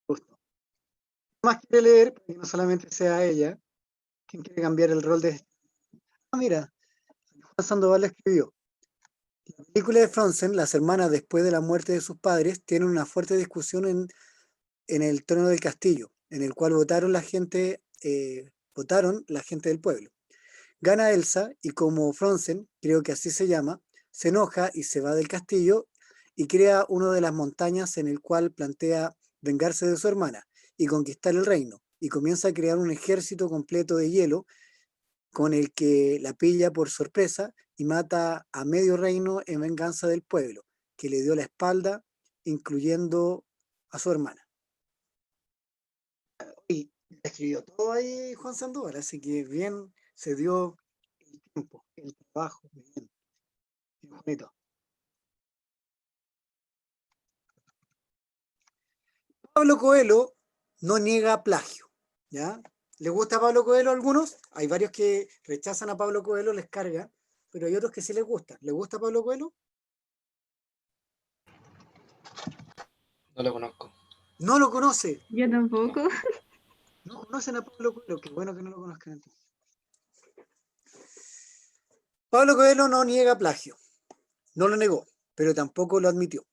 gustó. ¿Qué más quiere leer? Para que no solamente sea ella. ¿Quién quiere cambiar el rol de... Ah, mira, Juan Sandoval escribió. La película de Frozen, las hermanas después de la muerte de sus padres tienen una fuerte discusión en el trono del castillo, en el cual votaron la gente del pueblo. Gana Elsa y como Frozen, creo que así se llama, se enoja y se va del castillo y crea uno de las montañas en el cual plantea vengarse de su hermana y conquistar el reino y comienza a crear un ejército completo de hielo con el que la pilla por sorpresa y mata a medio reino en venganza del pueblo, que le dio la espalda, incluyendo a su hermana. Y escribió todo ahí Juan Sandoval, así que bien se dio el tiempo, el trabajo, bien, bien bonito. Pablo Coelho no niega plagio, ¿ya? ¿Le gusta a Pablo Coelho a algunos? Hay varios que rechazan a Pablo Coelho, les carga, pero hay otros que sí les gusta. ¿Le gusta a Pablo Coelho? No lo conozco. No lo conoce. Yo tampoco. No conocen a Pablo Coelho, qué bueno que no lo conozcan entonces. Pablo Coelho no niega plagio, no lo negó, pero tampoco lo admitió.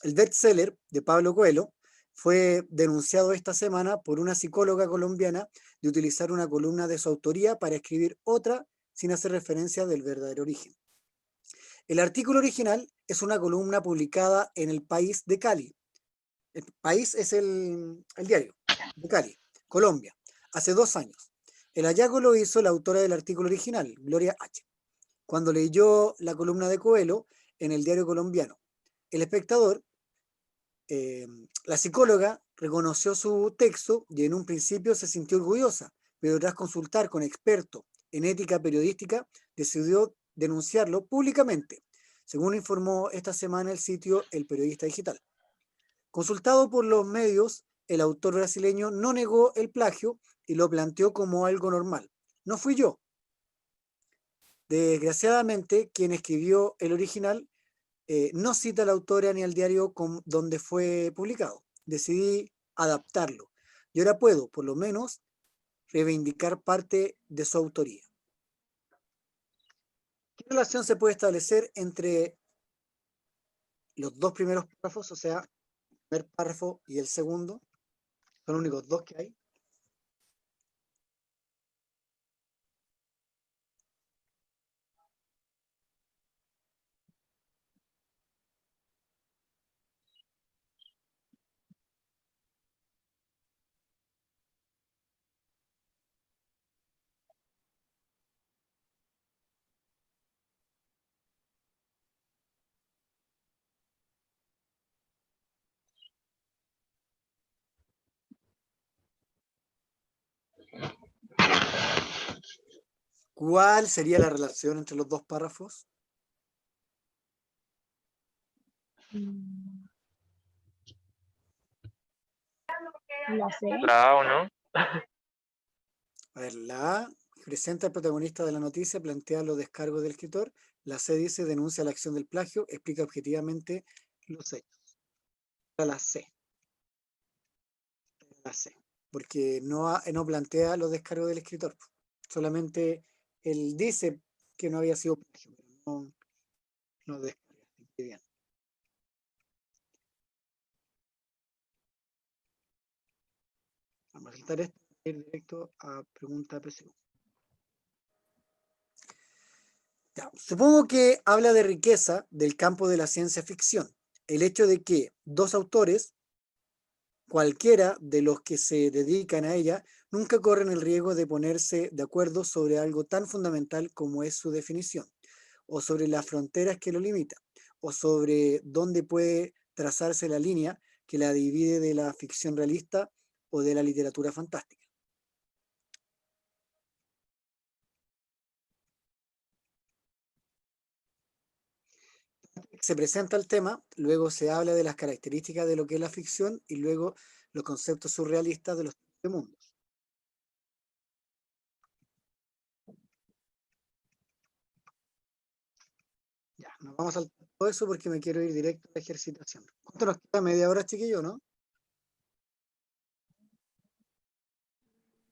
El bestseller de Pablo Coelho fue denunciado esta semana por una psicóloga colombiana de utilizar una columna de su autoría para escribir otra sin hacer referencia del verdadero origen. El artículo original es una columna publicada en El País de Cali. El País es el diario de Cali, Colombia, hace 2 años. El hallazgo lo hizo la autora del artículo original, Gloria H., cuando leyó la columna de Coelho en el diario colombiano. El espectador, la psicóloga, reconoció su texto y en un principio se sintió orgullosa, pero tras consultar con expertos en ética periodística, decidió denunciarlo públicamente, según informó esta semana el sitio El Periodista Digital. Consultado por los medios, el autor brasileño no negó el plagio y lo planteó como algo normal. No fui yo. Desgraciadamente, quien escribió el original no cita a la autora ni al diario donde fue publicado. Decidí adaptarlo. Y ahora puedo, por lo menos, reivindicar parte de su autoría. ¿Qué relación se puede establecer entre los 2 primeros párrafos, o sea, el primer párrafo y el segundo? Son los únicos 2 que hay. ¿Cuál sería la relación entre los 2 párrafos? La sé. La A o no. A ver, la A presenta al protagonista de la noticia, plantea los descargos del escritor. La C dice denuncia la acción del plagio, explica objetivamente los hechos. La C. La C. Porque no plantea los descargos del escritor. Solamente él dice que no había sido plagio, pero no descarga. Muy bien. Vamos a quitar esto y ir directo a pregunta PSU. Ya, supongo que habla de riqueza del campo de la ciencia ficción. El hecho de que 2 autores, cualquiera de los que se dedican a ella, nunca corren el riesgo de ponerse de acuerdo sobre algo tan fundamental como es su definición, o sobre las fronteras que lo limitan, o sobre dónde puede trazarse la línea que la divide de la ficción realista o de la literatura fantástica. Se presenta el tema, luego se habla de las características de lo que es la ficción y luego los conceptos surrealistas de los mundos. Ya, nos vamos a saltar todo eso porque me quiero ir directo a la ejercitación. ¿Cuánto nos queda? ¿Media hora, chiquillo, no?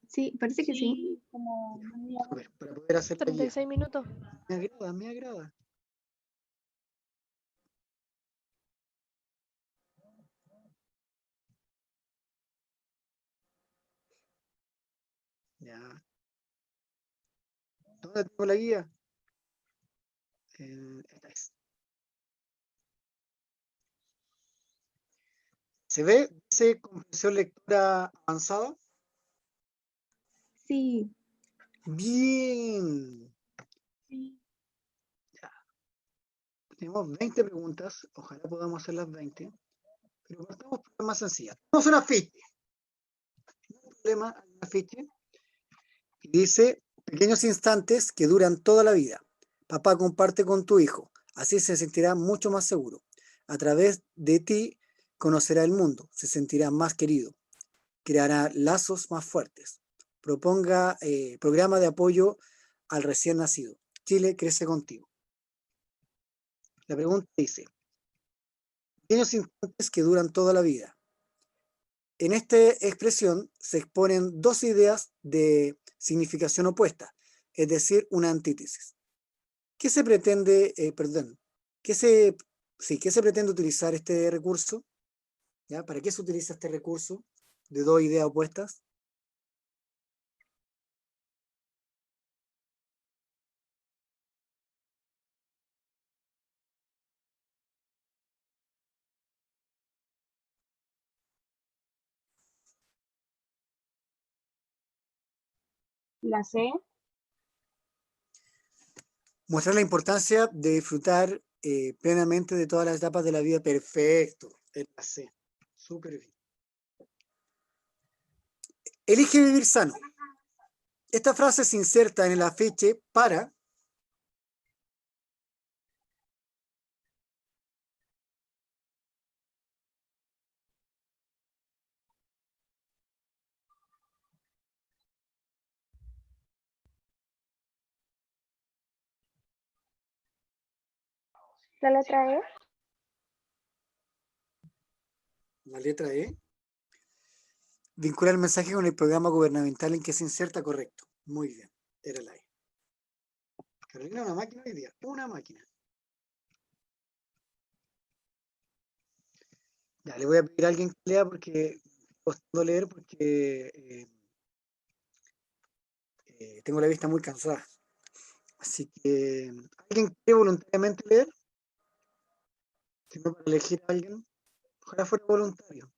Sí, parece que sí. Como Súper, para poder hacer la guía. 36 minutos. Me agrada. Ya. ¿Dónde tengo la guía? Esta es. ¿Se ve? Dice comprensión lectora avanzada. Sí. Bien. Ya. Tenemos 20 preguntas. Ojalá podamos hacer las 20. Pero partamos por las más sencillas. Tenemos un afiche. Un problema, hay un afiche. Y dice, pequeños instantes que duran toda la vida. Papá comparte con tu hijo. Así se sentirá mucho más seguro. A través de ti conocerá el mundo. Se sentirá más querido. Creará lazos más fuertes. Programa de apoyo al recién nacido. Chile crece contigo. La pregunta dice, pequeños instantes que duran toda la vida. En esta expresión se exponen dos ideas de significación opuesta, es decir, una antítesis. ¿Qué se pretende, qué se pretende utilizar este recurso? ¿Ya? ¿Para qué se utiliza este recurso de dos ideas opuestas? La C. Mostrar la importancia de disfrutar plenamente de todas las etapas de la vida. Perfecto, es la C. Súper bien. Elige vivir sano. Esta frase se inserta en el afiche para La letra E. la letra E. Vincular el mensaje con el programa gubernamental en que se inserta, correcto. Muy bien, era la E. Carolina, una máquina hoy día, una máquina. Ya, le voy a pedir a alguien que lea porque costando leer porque tengo la vista muy cansada. Así que, ¿alguien quiere voluntariamente leer? Si no, para elegir a alguien, ojalá fuera voluntario.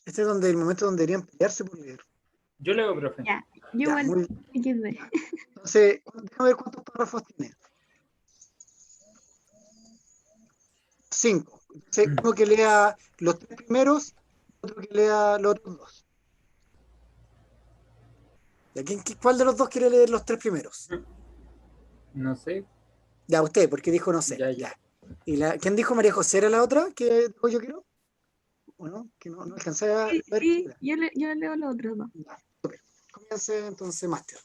Este es el momento donde deberían pelearse por leer. Yo leo, profe. Ya. Yo Ya, igual. muy, XD. entonces, déjame ver cuántos párrafos tiene. 5. Entonces, uno que lea los 3 primeros, otro que lea los otros 2. ¿Cuál de los dos quiere leer los 3 primeros? No sé. Ya, usted, porque dijo no sé. Ya. ¿Y ¿quién dijo María José era la otra que dijo yo quiero? ¿O no? Que no alcancé a ver. Sí, yo leo los otros dos. Ya, super. Comience entonces, máster.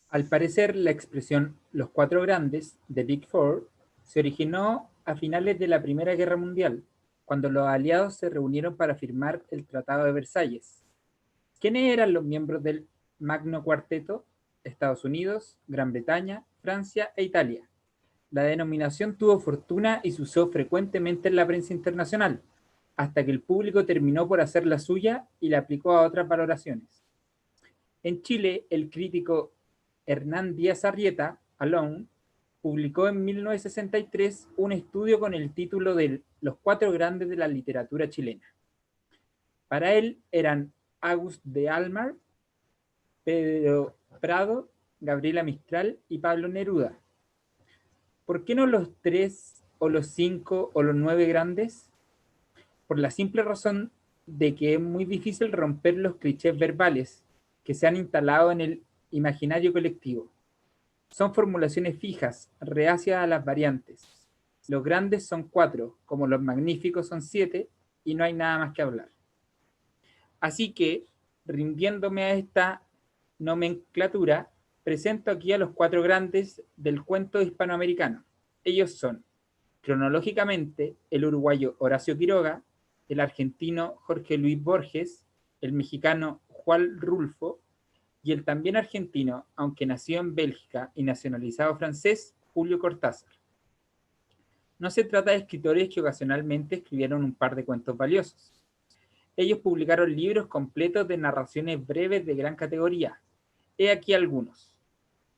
Al parecer, la expresión "los cuatro grandes" de Big Four se originó a finales de la Primera Guerra Mundial, cuando los aliados se reunieron para firmar el Tratado de Versalles. ¿Quiénes eran los miembros del Magno Cuarteto? Estados Unidos, Gran Bretaña, Francia e Italia. La denominación tuvo fortuna y se usó frecuentemente en la prensa internacional, hasta que el público terminó por hacer la suya y la aplicó a otras valoraciones. En Chile, el crítico Hernán Díaz Arrieta, Alone, publicó en 1963 un estudio con el título de Los cuatro grandes de la literatura chilena. Para él eran Auguste de Almar, Pedro Prado, Gabriela Mistral y Pablo Neruda. ¿Por qué no los 3 o los 5 o los 9 grandes? Por la simple razón de que es muy difícil romper los clichés verbales que se han instalado en el imaginario colectivo. Son formulaciones fijas, reacias a las variantes. Los grandes son 4, como los magníficos son 7, y no hay nada más que hablar. Así que, rindiéndome a esta nomenclatura, presento aquí a los 4 grandes del cuento hispanoamericano. Ellos son, cronológicamente, el uruguayo Horacio Quiroga, el argentino Jorge Luis Borges, el mexicano Juan Rulfo y el también argentino, aunque nacido en Bélgica y nacionalizado francés, Julio Cortázar. No se trata de escritores que ocasionalmente escribieron un par de cuentos valiosos. Ellos publicaron libros completos de narraciones breves de gran categoría. He aquí algunos.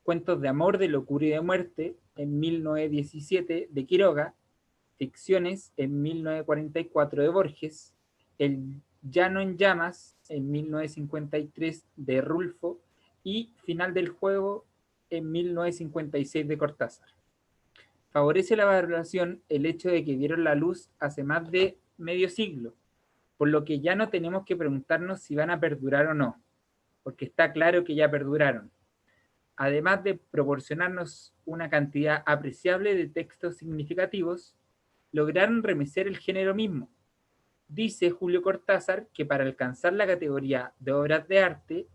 Cuentos de amor, de locura y de muerte, en 1917, de Quiroga. Ficciones, en 1944, de Borges. El llano en llamas, en 1953, de Rulfo. Y Final del juego, en 1956, de Cortázar. Favorece la valoración el hecho de que vieron la luz hace más de medio siglo, por lo que ya no tenemos que preguntarnos si van a perdurar o no, porque está claro que ya perduraron, además de proporcionarnos una cantidad apreciable de textos significativos, lograron remecer el género mismo. Dice Julio Cortázar que para alcanzar la categoría de obras de arte,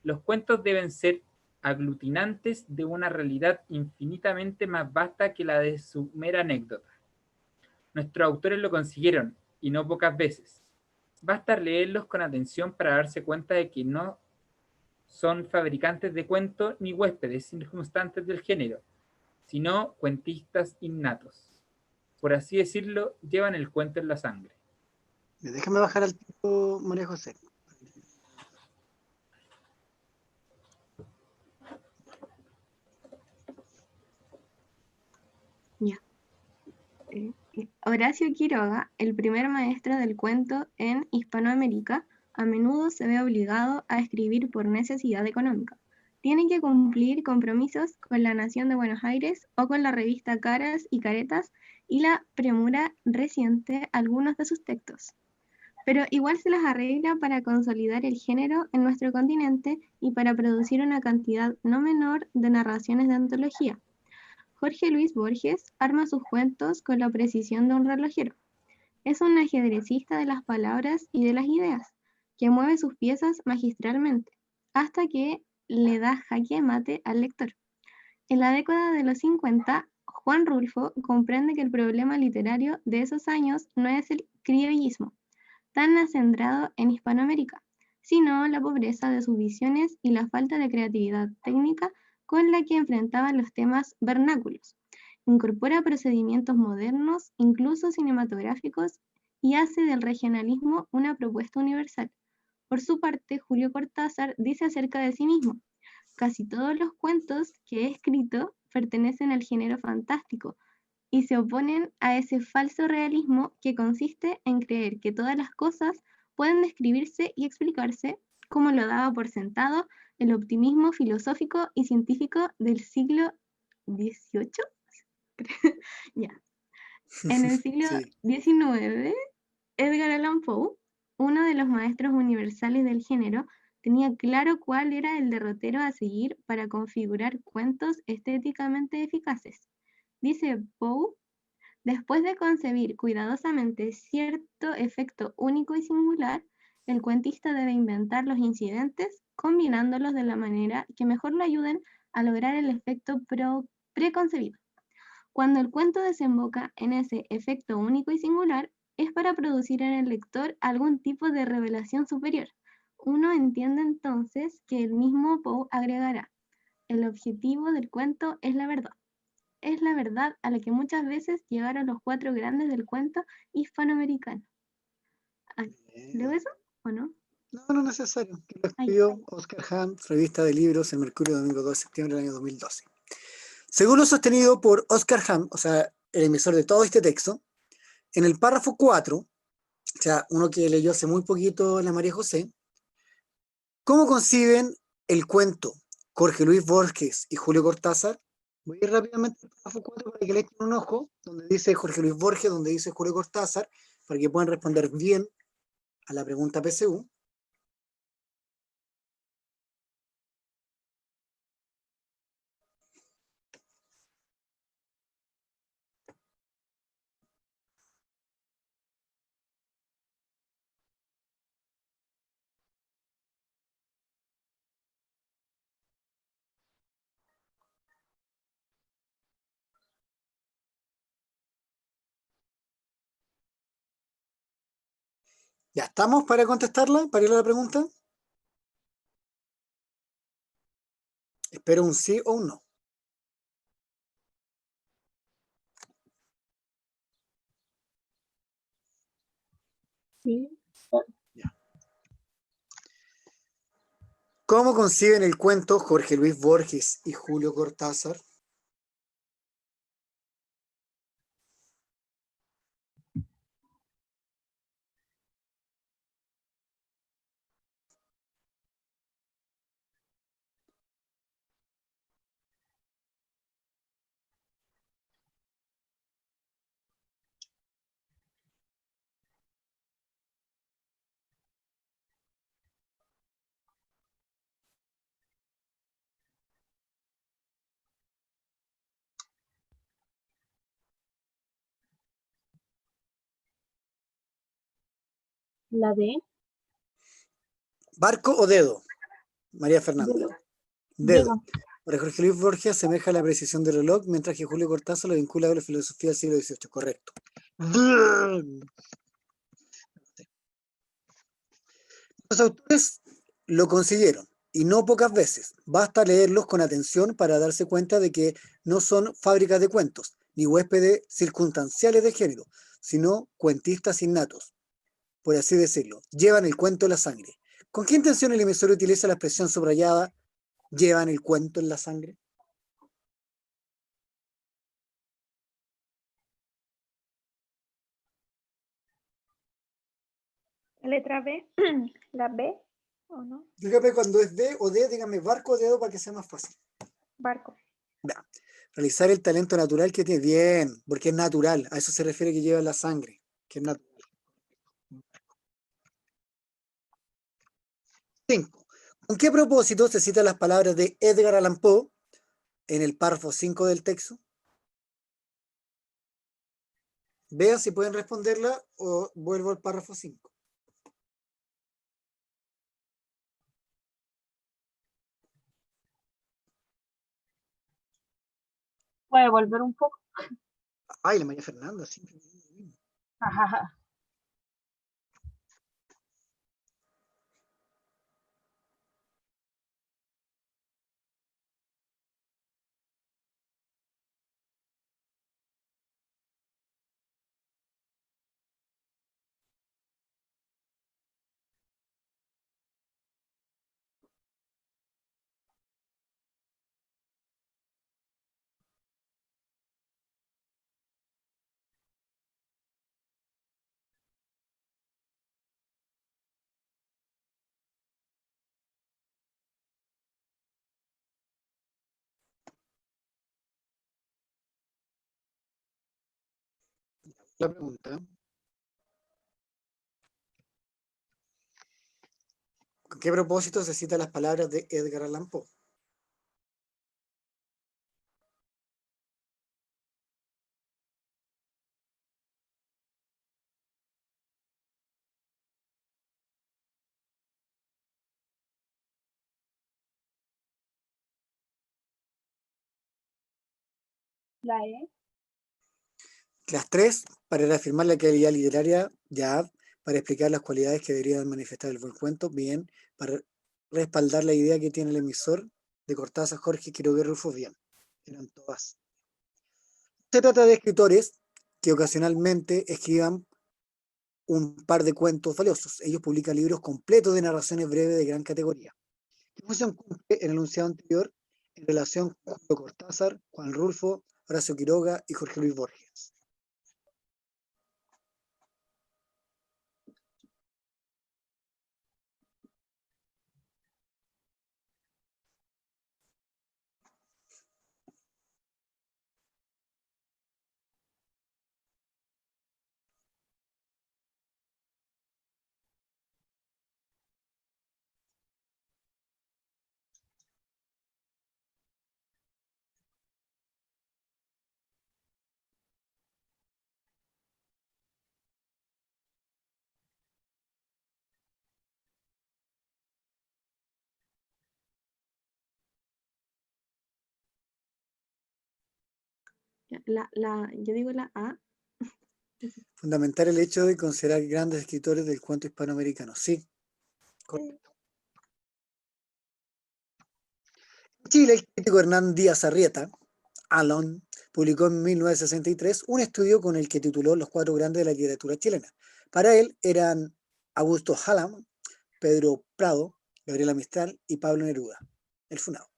los cuentos deben ser aglutinantes de una realidad infinitamente más vasta que la de su mera anécdota. Nuestros autores lo consiguieron, y no pocas veces. Basta leerlos con atención para darse cuenta de que no son fabricantes de cuentos ni huéspedes circunstantes del género, sino cuentistas innatos. Por así decirlo, llevan el cuento en la sangre. Déjame bajar al tiempo, María José. Ya. Horacio Quiroga, el primer maestro del cuento en Hispanoamérica, a menudo se ve obligado a escribir por necesidad económica. Tiene que cumplir compromisos con la Nación de Buenos Aires o con la revista Caras y Caretas, y la premura resiente algunos de sus textos. Pero igual se las arregla para consolidar el género en nuestro continente y para producir una cantidad no menor de narraciones de antología. Jorge Luis Borges arma sus cuentos con la precisión de un relojero. Es un ajedrecista de las palabras y de las ideas, que mueve sus piezas magistralmente, hasta que le da jaque mate al lector. En la década de los 50, Juan Rulfo comprende que el problema literario de esos años no es el criollismo, tan acendrado en Hispanoamérica, sino la pobreza de sus visiones y la falta de creatividad técnica con la que enfrentaban los temas vernáculos. Incorpora procedimientos modernos, incluso cinematográficos, y hace del regionalismo una propuesta universal. Por su parte, Julio Cortázar dice acerca de sí mismo: casi todos los cuentos que he escrito pertenecen al género fantástico y se oponen a ese falso realismo que consiste en creer que todas las cosas pueden describirse y explicarse, como lo daba por sentado el optimismo filosófico y científico del siglo XVIII. Ya. En el siglo Sí. XIX, Edgar Allan Poe, uno de los maestros universales del género, tenía claro cuál era el derrotero a seguir para configurar cuentos estéticamente eficaces. Dice Poe: después de concebir cuidadosamente cierto efecto único y singular, el cuentista debe inventar los incidentes, combinándolos de la manera que mejor lo ayuden a lograr el efecto preconcebido. Cuando el cuento desemboca en ese efecto único y singular, es para producir en el lector algún tipo de revelación superior. Uno entiende entonces que el mismo Poe agregará: el objetivo del cuento es la verdad. Es la verdad a la que muchas veces llegaron los cuatro grandes del cuento hispanoamericano. ¿Leo eso o no? No, no es necesario. Que lo Ay, escribió Oscar Hamm, revista de libros, El Mercurio, domingo 2 de septiembre del año 2012. Según lo sostenido por Oscar Hamm, o sea, el emisor de todo este texto, en el párrafo 4, o sea, uno que leyó hace muy poquito la María José, ¿cómo conciben el cuento Jorge Luis Borges y Julio Cortázar? Voy a ir rápidamente al párrafo 4 para que le echen un ojo, donde dice Jorge Luis Borges, donde dice Julio Cortázar, para que puedan responder bien a la pregunta PSU. ¿Ya estamos para contestarla, para ir a la pregunta? Espero un sí o un no. Sí. Ya. ¿Cómo conciben el cuento Jorge Luis Borges y Julio Cortázar? La D. ¿Barco o dedo? María Fernanda. Dedo. Dedo. Para Jorge Luis Borges asemeja la precisión del reloj, mientras que Julio Cortázar lo vincula a la filosofía del siglo XVIII. Correcto. Los autores lo consiguieron, y no pocas veces. Basta leerlos con atención para darse cuenta de que no son fábricas de cuentos, ni huéspedes circunstanciales de género, sino cuentistas innatos, por así decirlo. Llevan el cuento en la sangre. ¿Con qué intención el emisor utiliza la expresión subrayada llevan el cuento en la sangre? Letra B. La B, ¿o no? Dígame cuando es D o D, dígame barco o dedo para que sea más fácil. Barco. Ya. Realizar el talento natural que tiene. Bien, porque es natural. A eso se refiere que lleva en la sangre, que es natural. 5. ¿Con qué propósito se citan las palabras de Edgar Allan Poe en el párrafo 5 del texto? Vean si pueden responderla o vuelvo al párrafo 5. ¿Puede volver un poco? Ay, la María Fernanda, siempre. Ajá. La pregunta. ¿Con qué propósito se citan las palabras de Edgar Allan Poe? La E. Las 3, para reafirmar la calidad literaria, ya, para explicar las cualidades que deberían manifestar el buen cuento, bien, para respaldar la idea que tiene el emisor de Cortázar, Jorge Quiroga y Rufo, bien, eran todas. Se trata de escritores que ocasionalmente escriban un par de cuentos valiosos. Ellos publican libros completos de narraciones breves de gran categoría. ¿Qué función cumple el enunciado anterior en relación con Julio Cortázar, Juan Rulfo, Horacio Quiroga y Jorge Luis Borges? Yo digo la A. Fundamentar el hecho de considerar grandes escritores del cuento hispanoamericano. Sí, correcto. En Chile, el crítico Hernán Díaz Arrieta, Alon, publicó en 1963 un estudio con el que tituló Los cuatro grandes de la literatura chilena. Para él eran Augusto Hallam, Pedro Prado, Gabriela Mistral y Pablo Neruda, el funado.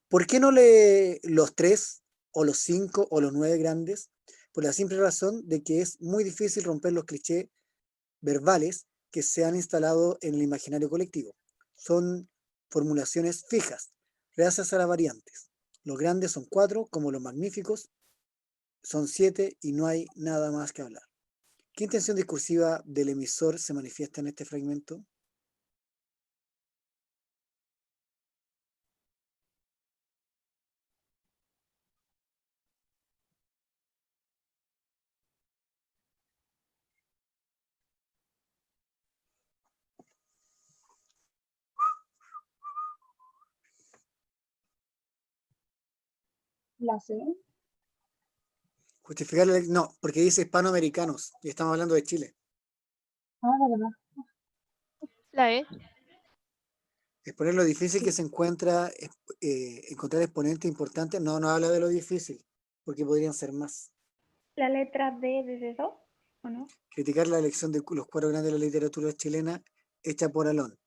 ¿Por qué no lee los 3 o los 5 o los 9 grandes? Por la simple razón de que es muy difícil romper los clichés verbales que se han instalado en el imaginario colectivo. Son formulaciones fijas, gracias a las variantes. Los grandes son 4, como los magníficos son 7 y no hay nada más que hablar. ¿Qué intención discursiva del emisor se manifiesta en este fragmento? La C. Justificar no, porque dice hispanoamericanos y estamos hablando de Chile. Ah, verdad. La E. Exponer lo difícil que se encuentra, encontrar exponentes importantes, no habla de lo difícil, porque podrían ser más. La letra D de dedo, ¿o no? Criticar la elección de los 4 grandes de la literatura chilena hecha por Alón.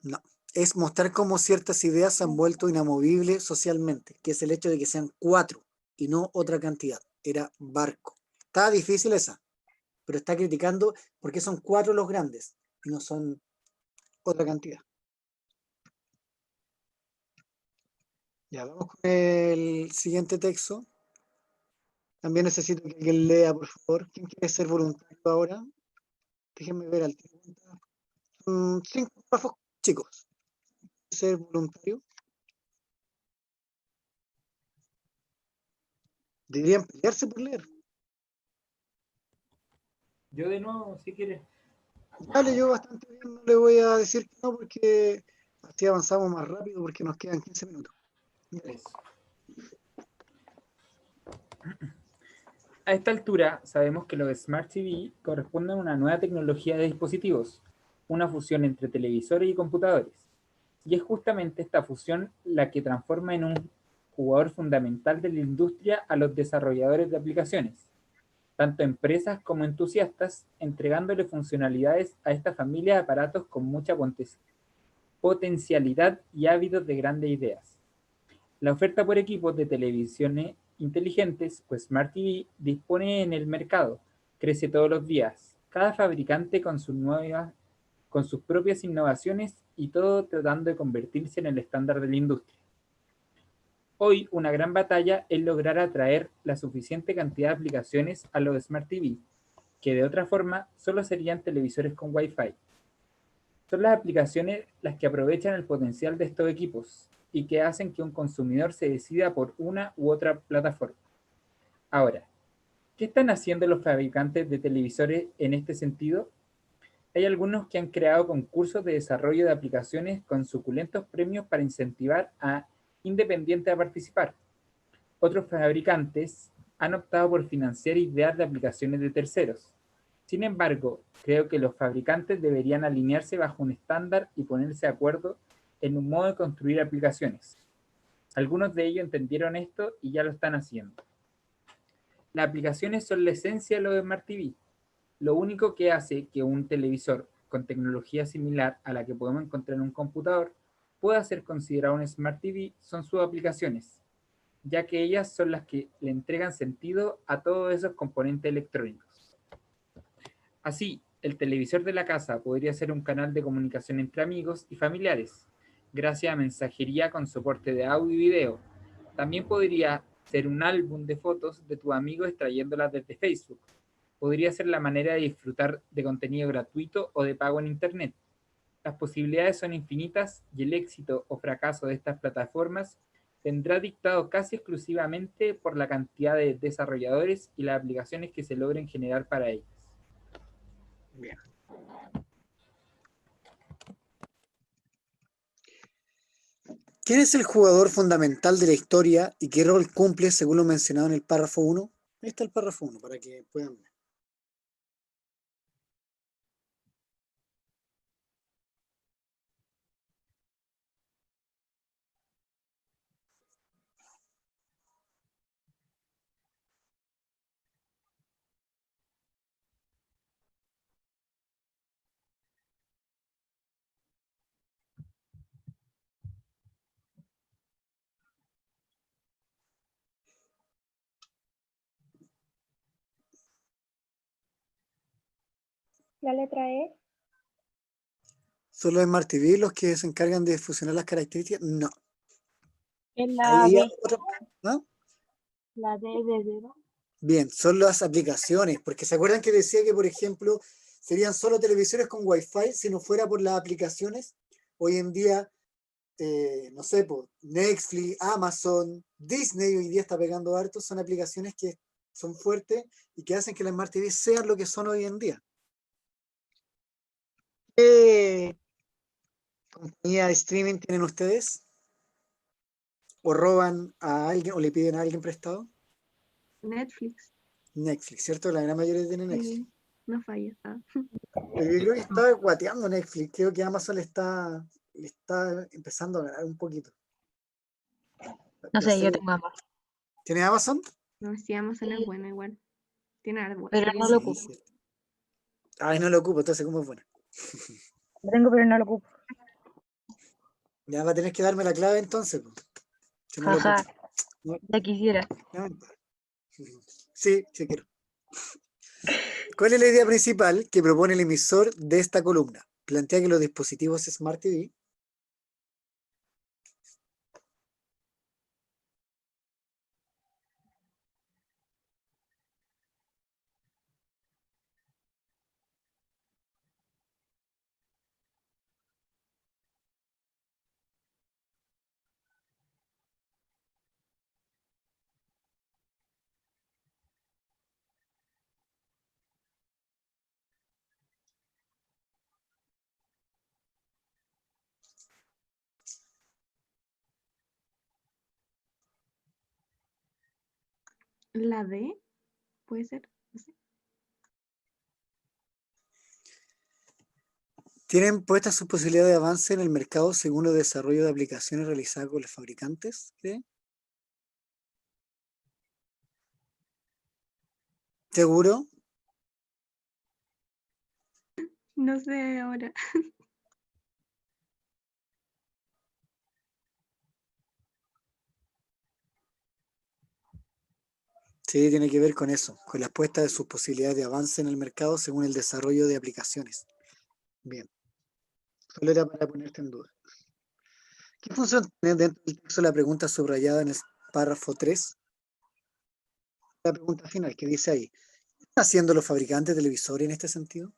No, es mostrar cómo ciertas ideas se han vuelto inamovibles socialmente, que es el hecho de que sean 4 y no otra cantidad. Era barco. Está difícil esa, pero está criticando porque son 4 los grandes y no son otra cantidad. Ya, vamos con el siguiente texto. También necesito que alguien lea, por favor. ¿Quién quiere ser voluntario ahora? Déjenme ver al tiempo. 5 párrafos chicos. Ser voluntario. Deberían pelearse por leer. Yo de nuevo, si quieres. Ya leyó bastante bien, no le voy a decir que no porque así avanzamos más rápido porque nos quedan 15 minutos. Eso. A esta altura sabemos que los Smart TV corresponden a una nueva tecnología de dispositivos, una fusión entre televisores y computadores. Y es justamente esta fusión la que transforma en un jugador fundamental de la industria a los desarrolladores de aplicaciones, tanto empresas como entusiastas, entregándole funcionalidades a esta familia de aparatos con mucha potencialidad y ávidos de grandes ideas. La oferta por equipos de televisiones inteligentes o Smart TV dispone en el mercado, crece todos los días, cada fabricante con sus propias innovaciones y todo tratando de convertirse en el estándar de la industria. Hoy una gran batalla es lograr atraer la suficiente cantidad de aplicaciones a los Smart TV, que de otra forma solo serían televisores con Wi-Fi. Son las aplicaciones las que aprovechan el potencial de estos equipos y que hacen que un consumidor se decida por una u otra plataforma. Ahora, ¿qué están haciendo los fabricantes de televisores en este sentido? Hay algunos que han creado concursos de desarrollo de aplicaciones con suculentos premios para incentivar a independientes a participar. Otros fabricantes han optado por financiar ideas de aplicaciones de terceros. Sin embargo, creo que los fabricantes deberían alinearse bajo un estándar y ponerse de acuerdo en un modo de construir aplicaciones. Algunos de ellos entendieron esto y ya lo están haciendo. Las aplicaciones son la esencia de los Smart TV. Lo único que hace que un televisor con tecnología similar a la que podemos encontrar en un computador pueda ser considerado un Smart TV son sus aplicaciones, ya que ellas son las que le entregan sentido a todos esos componentes electrónicos. Así, el televisor de la casa podría ser un canal de comunicación entre amigos y familiares, gracias a mensajería con soporte de audio y video. También podría ser un álbum de fotos de tus amigos extrayéndolas desde Facebook. Podría ser la manera de disfrutar de contenido gratuito o de pago en Internet. Las posibilidades son infinitas y el éxito o fracaso de estas plataformas vendrá dictado casi exclusivamente por la cantidad de desarrolladores y las aplicaciones que se logren generar para ellas. Bien. ¿Quién es el jugador fundamental de la historia y qué rol cumple según lo mencionado en el párrafo 1? Ahí está el párrafo 1 para que puedan ver. La letra E. ¿Son los Smart TV los que se encargan de fusionar las características? No. En la Ahí hay B, otra- ¿ah? la D de dedo. Bien, son las aplicaciones, porque se acuerdan que decía que, por ejemplo, serían solo televisores con Wi-Fi si no fuera por las aplicaciones. Hoy en día, no sé, por Netflix, Amazon, Disney hoy día está pegando harto, son aplicaciones que son fuertes y que hacen que las Smart TV sean lo que son hoy en día. ¿Qué compañía de streaming tienen ustedes? ¿O roban a alguien o le piden a alguien prestado? Netflix. Netflix, ¿cierto? La gran mayoría tiene Netflix. Sí, no falla. Ah. Pero yo creo que está guateando Netflix. Creo que Amazon le está empezando a ganar un poquito. No Ya sé, yo sé. tengo ambas. ¿Tiene Amazon? No, sí, Amazon es bueno igual. Tiene hartas Pero series no lo Sí, ocupo. cierto. Ay, no lo ocupo, entonces ¿cómo es buena? Lo tengo, pero no lo ocupo. Ya va a tener que darme la clave entonces, pues, si no lo Jaja, ocupo. No, ya quisiera. no. Sí, sí quiero. ¿Cuál es la idea principal que propone el emisor de esta columna? Plantea que los dispositivos Smart TV La D, puede ser. No sé. tienen puesta su posibilidad de avance en el mercado según el desarrollo de aplicaciones realizadas con los fabricantes. ¿Cree? ¿Seguro? No sé ahora. Sí, tiene que ver con eso, con la puesta de sus posibilidades de avance en el mercado según el desarrollo de aplicaciones. Bien, solo era para ponerte en duda. ¿Qué función tiene dentro del texto la pregunta subrayada en el párrafo 3? La pregunta final que dice ahí, ¿qué están haciendo los fabricantes de televisores en este sentido?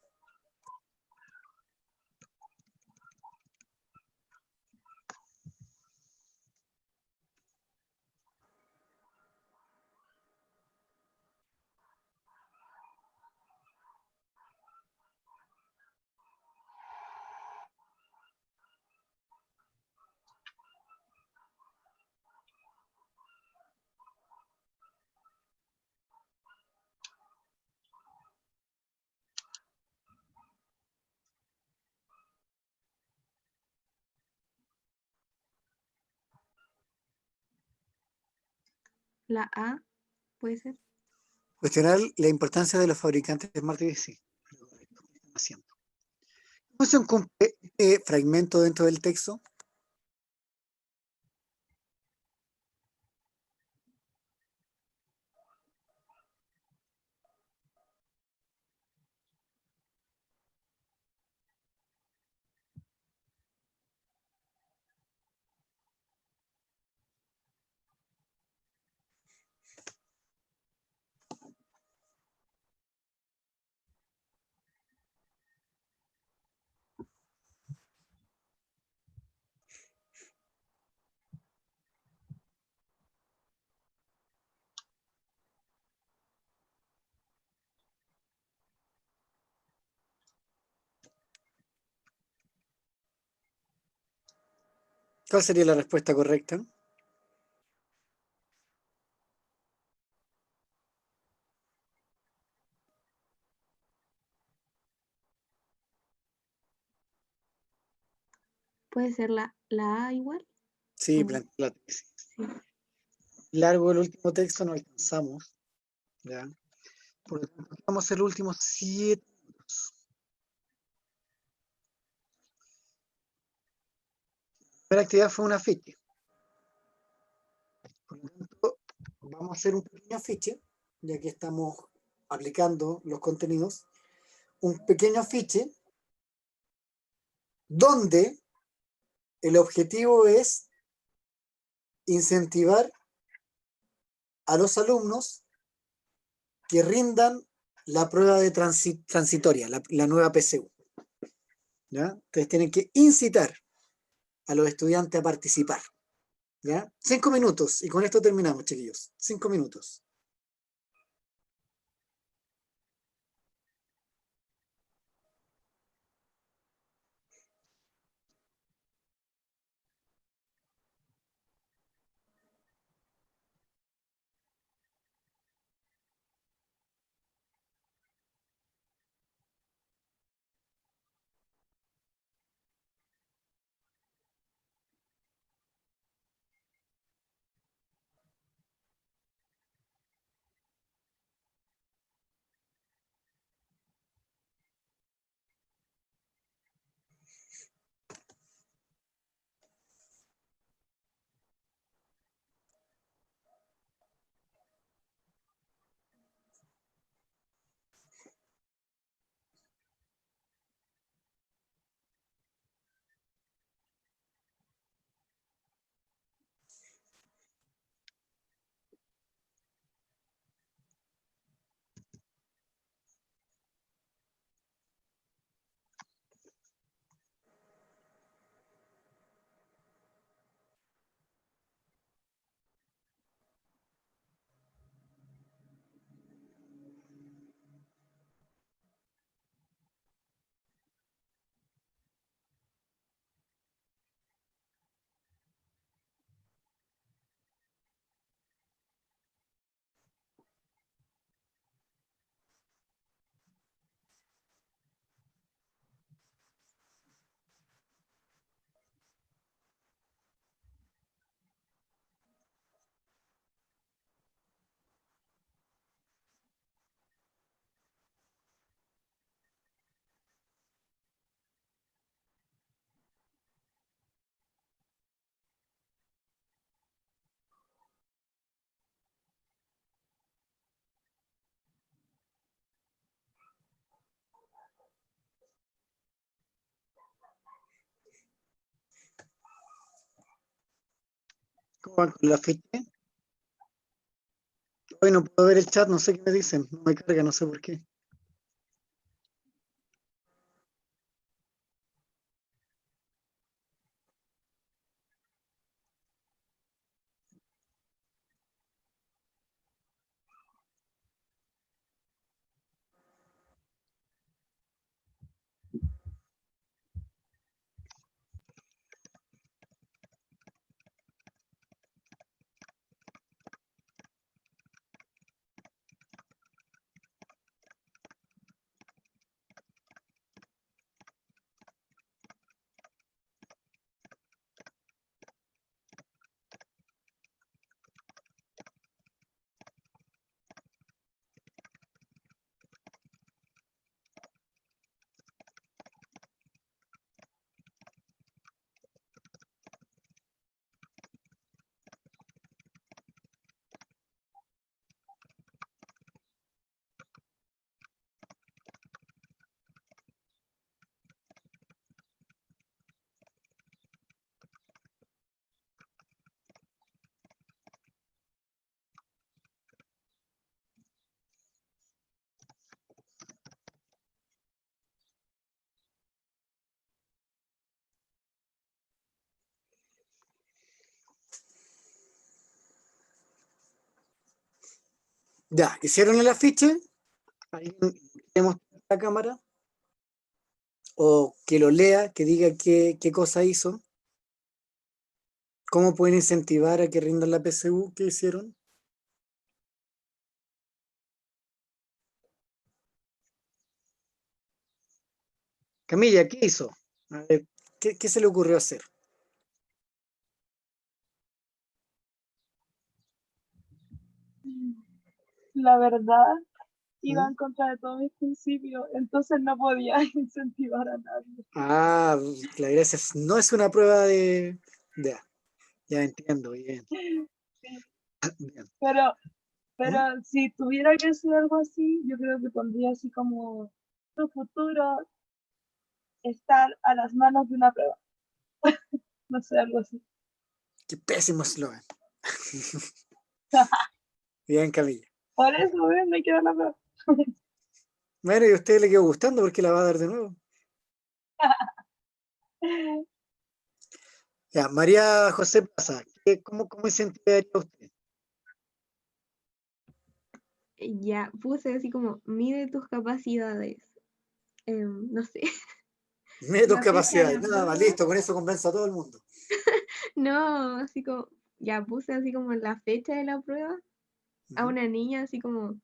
La A, puede ser. Cuestionar la importancia de los fabricantes de Smart TV, sí. ¿Qué están haciendo? ¿Qué función cumple este fragmento dentro del texto? ¿Cuál sería la respuesta correcta? Puede ser la A igual. Sí, ¿O no? plantea la tesis. Sí. Largo el último texto, no alcanzamos. ¿Ya? Por lo tanto, vamos a hacer los últimos 7 minutos. La primera actividad fue un afiche. Por lo tanto, vamos a hacer un pequeño afiche, ya que estamos aplicando los contenidos. un pequeño afiche donde el objetivo es incentivar a los alumnos que rindan la prueba de transitoria, la nueva PSU. ¿Ya? Entonces tienen que incitar a los estudiantes a participar. ¿Ya? 5 minutos, y con esto terminamos, chiquillos. 5 minutos. ¿Cómo van con la ficha? Hoy no puedo ver el chat, no sé qué me dicen. No me carga, no sé por qué. Ya, ¿hicieron el afiche? ¿Alguien quiere mostrar la cámara? O que lo lea, que diga qué cosa hizo. ¿Cómo pueden incentivar a que rindan la PSU que hicieron? Camilla, ¿qué hizo? A ver, ¿qué se le ocurrió hacer? La verdad, iba ¿Mm? en contra de todos mis principios, entonces no podía incentivar a nadie. Ah, la gracia no es una prueba de... Ya entiendo, bien. Sí, Bien. pero ¿Mm? si tuviera que hacer algo así, yo creo que pondría así como tu futuro estar a las manos de una prueba. No sé, algo así. Qué pésimo eslogan. Bien, Camila. Por eso, ¿ves? Me queda la prueba. Bueno, y a usted le quedó gustando porque la va a dar de nuevo. Ya, María José Plaza, ¿cómo se sentiría usted? Ya puse así como, mide tus capacidades. No sé. Mide tus La fecha de capacidades, la nada más, prueba. listo, con eso convence a todo el mundo. No, así como, ya puse así como la fecha de la prueba a una niña, así como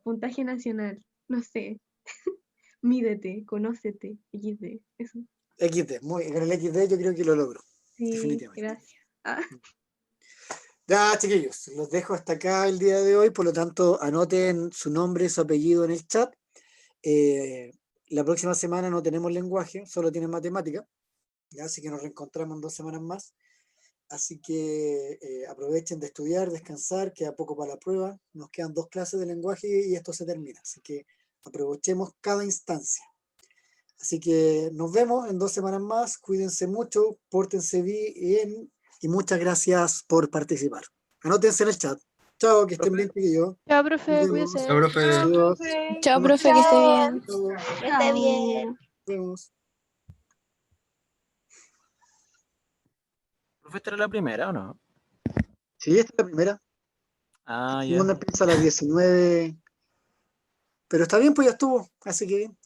puntaje nacional, no sé. Mídete, conócete, XD, eso. XD, con el XD yo creo que lo logro, Sí, definitivamente. gracias. Ah, Ya, chiquillos, los dejo hasta acá el día de hoy, por lo tanto, anoten su nombre, su apellido en el chat. La próxima semana no tenemos lenguaje, solo tienen matemática, ¿ya? Así que nos reencontramos en 2 semanas más. Así que aprovechen de estudiar, descansar, queda poco para la prueba, nos quedan 2 clases de lenguaje y esto se termina. Así que aprovechemos cada instancia. Así que nos vemos en 2 semanas más, cuídense mucho, pórtense bien y muchas gracias por participar. Anótense en el chat. Chao, que estén bien, chiquillos. Chao, Nos profe, vemos. cuídese. Chao, profe. Adiós. Chao, Buenas profe, que esté Chao. bien. tardes. Que esté bien. chao. Nos vemos. ¿Profe, esta era la primera o no? Sí, esta es la primera. Ah, La ya. segunda empieza a las 19. Pero está bien, pues ya estuvo. Así que bien.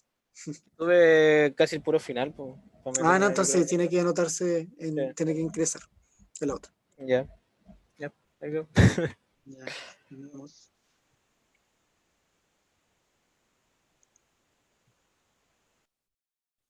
Tuve casi el puro final, pues. Para Ah, no, meterme ahí, entonces creo. tiene que anotarse, Sí. tiene que ingresar en la otra. Ya. Ya. Ahí quedó. Ya, nos vemos.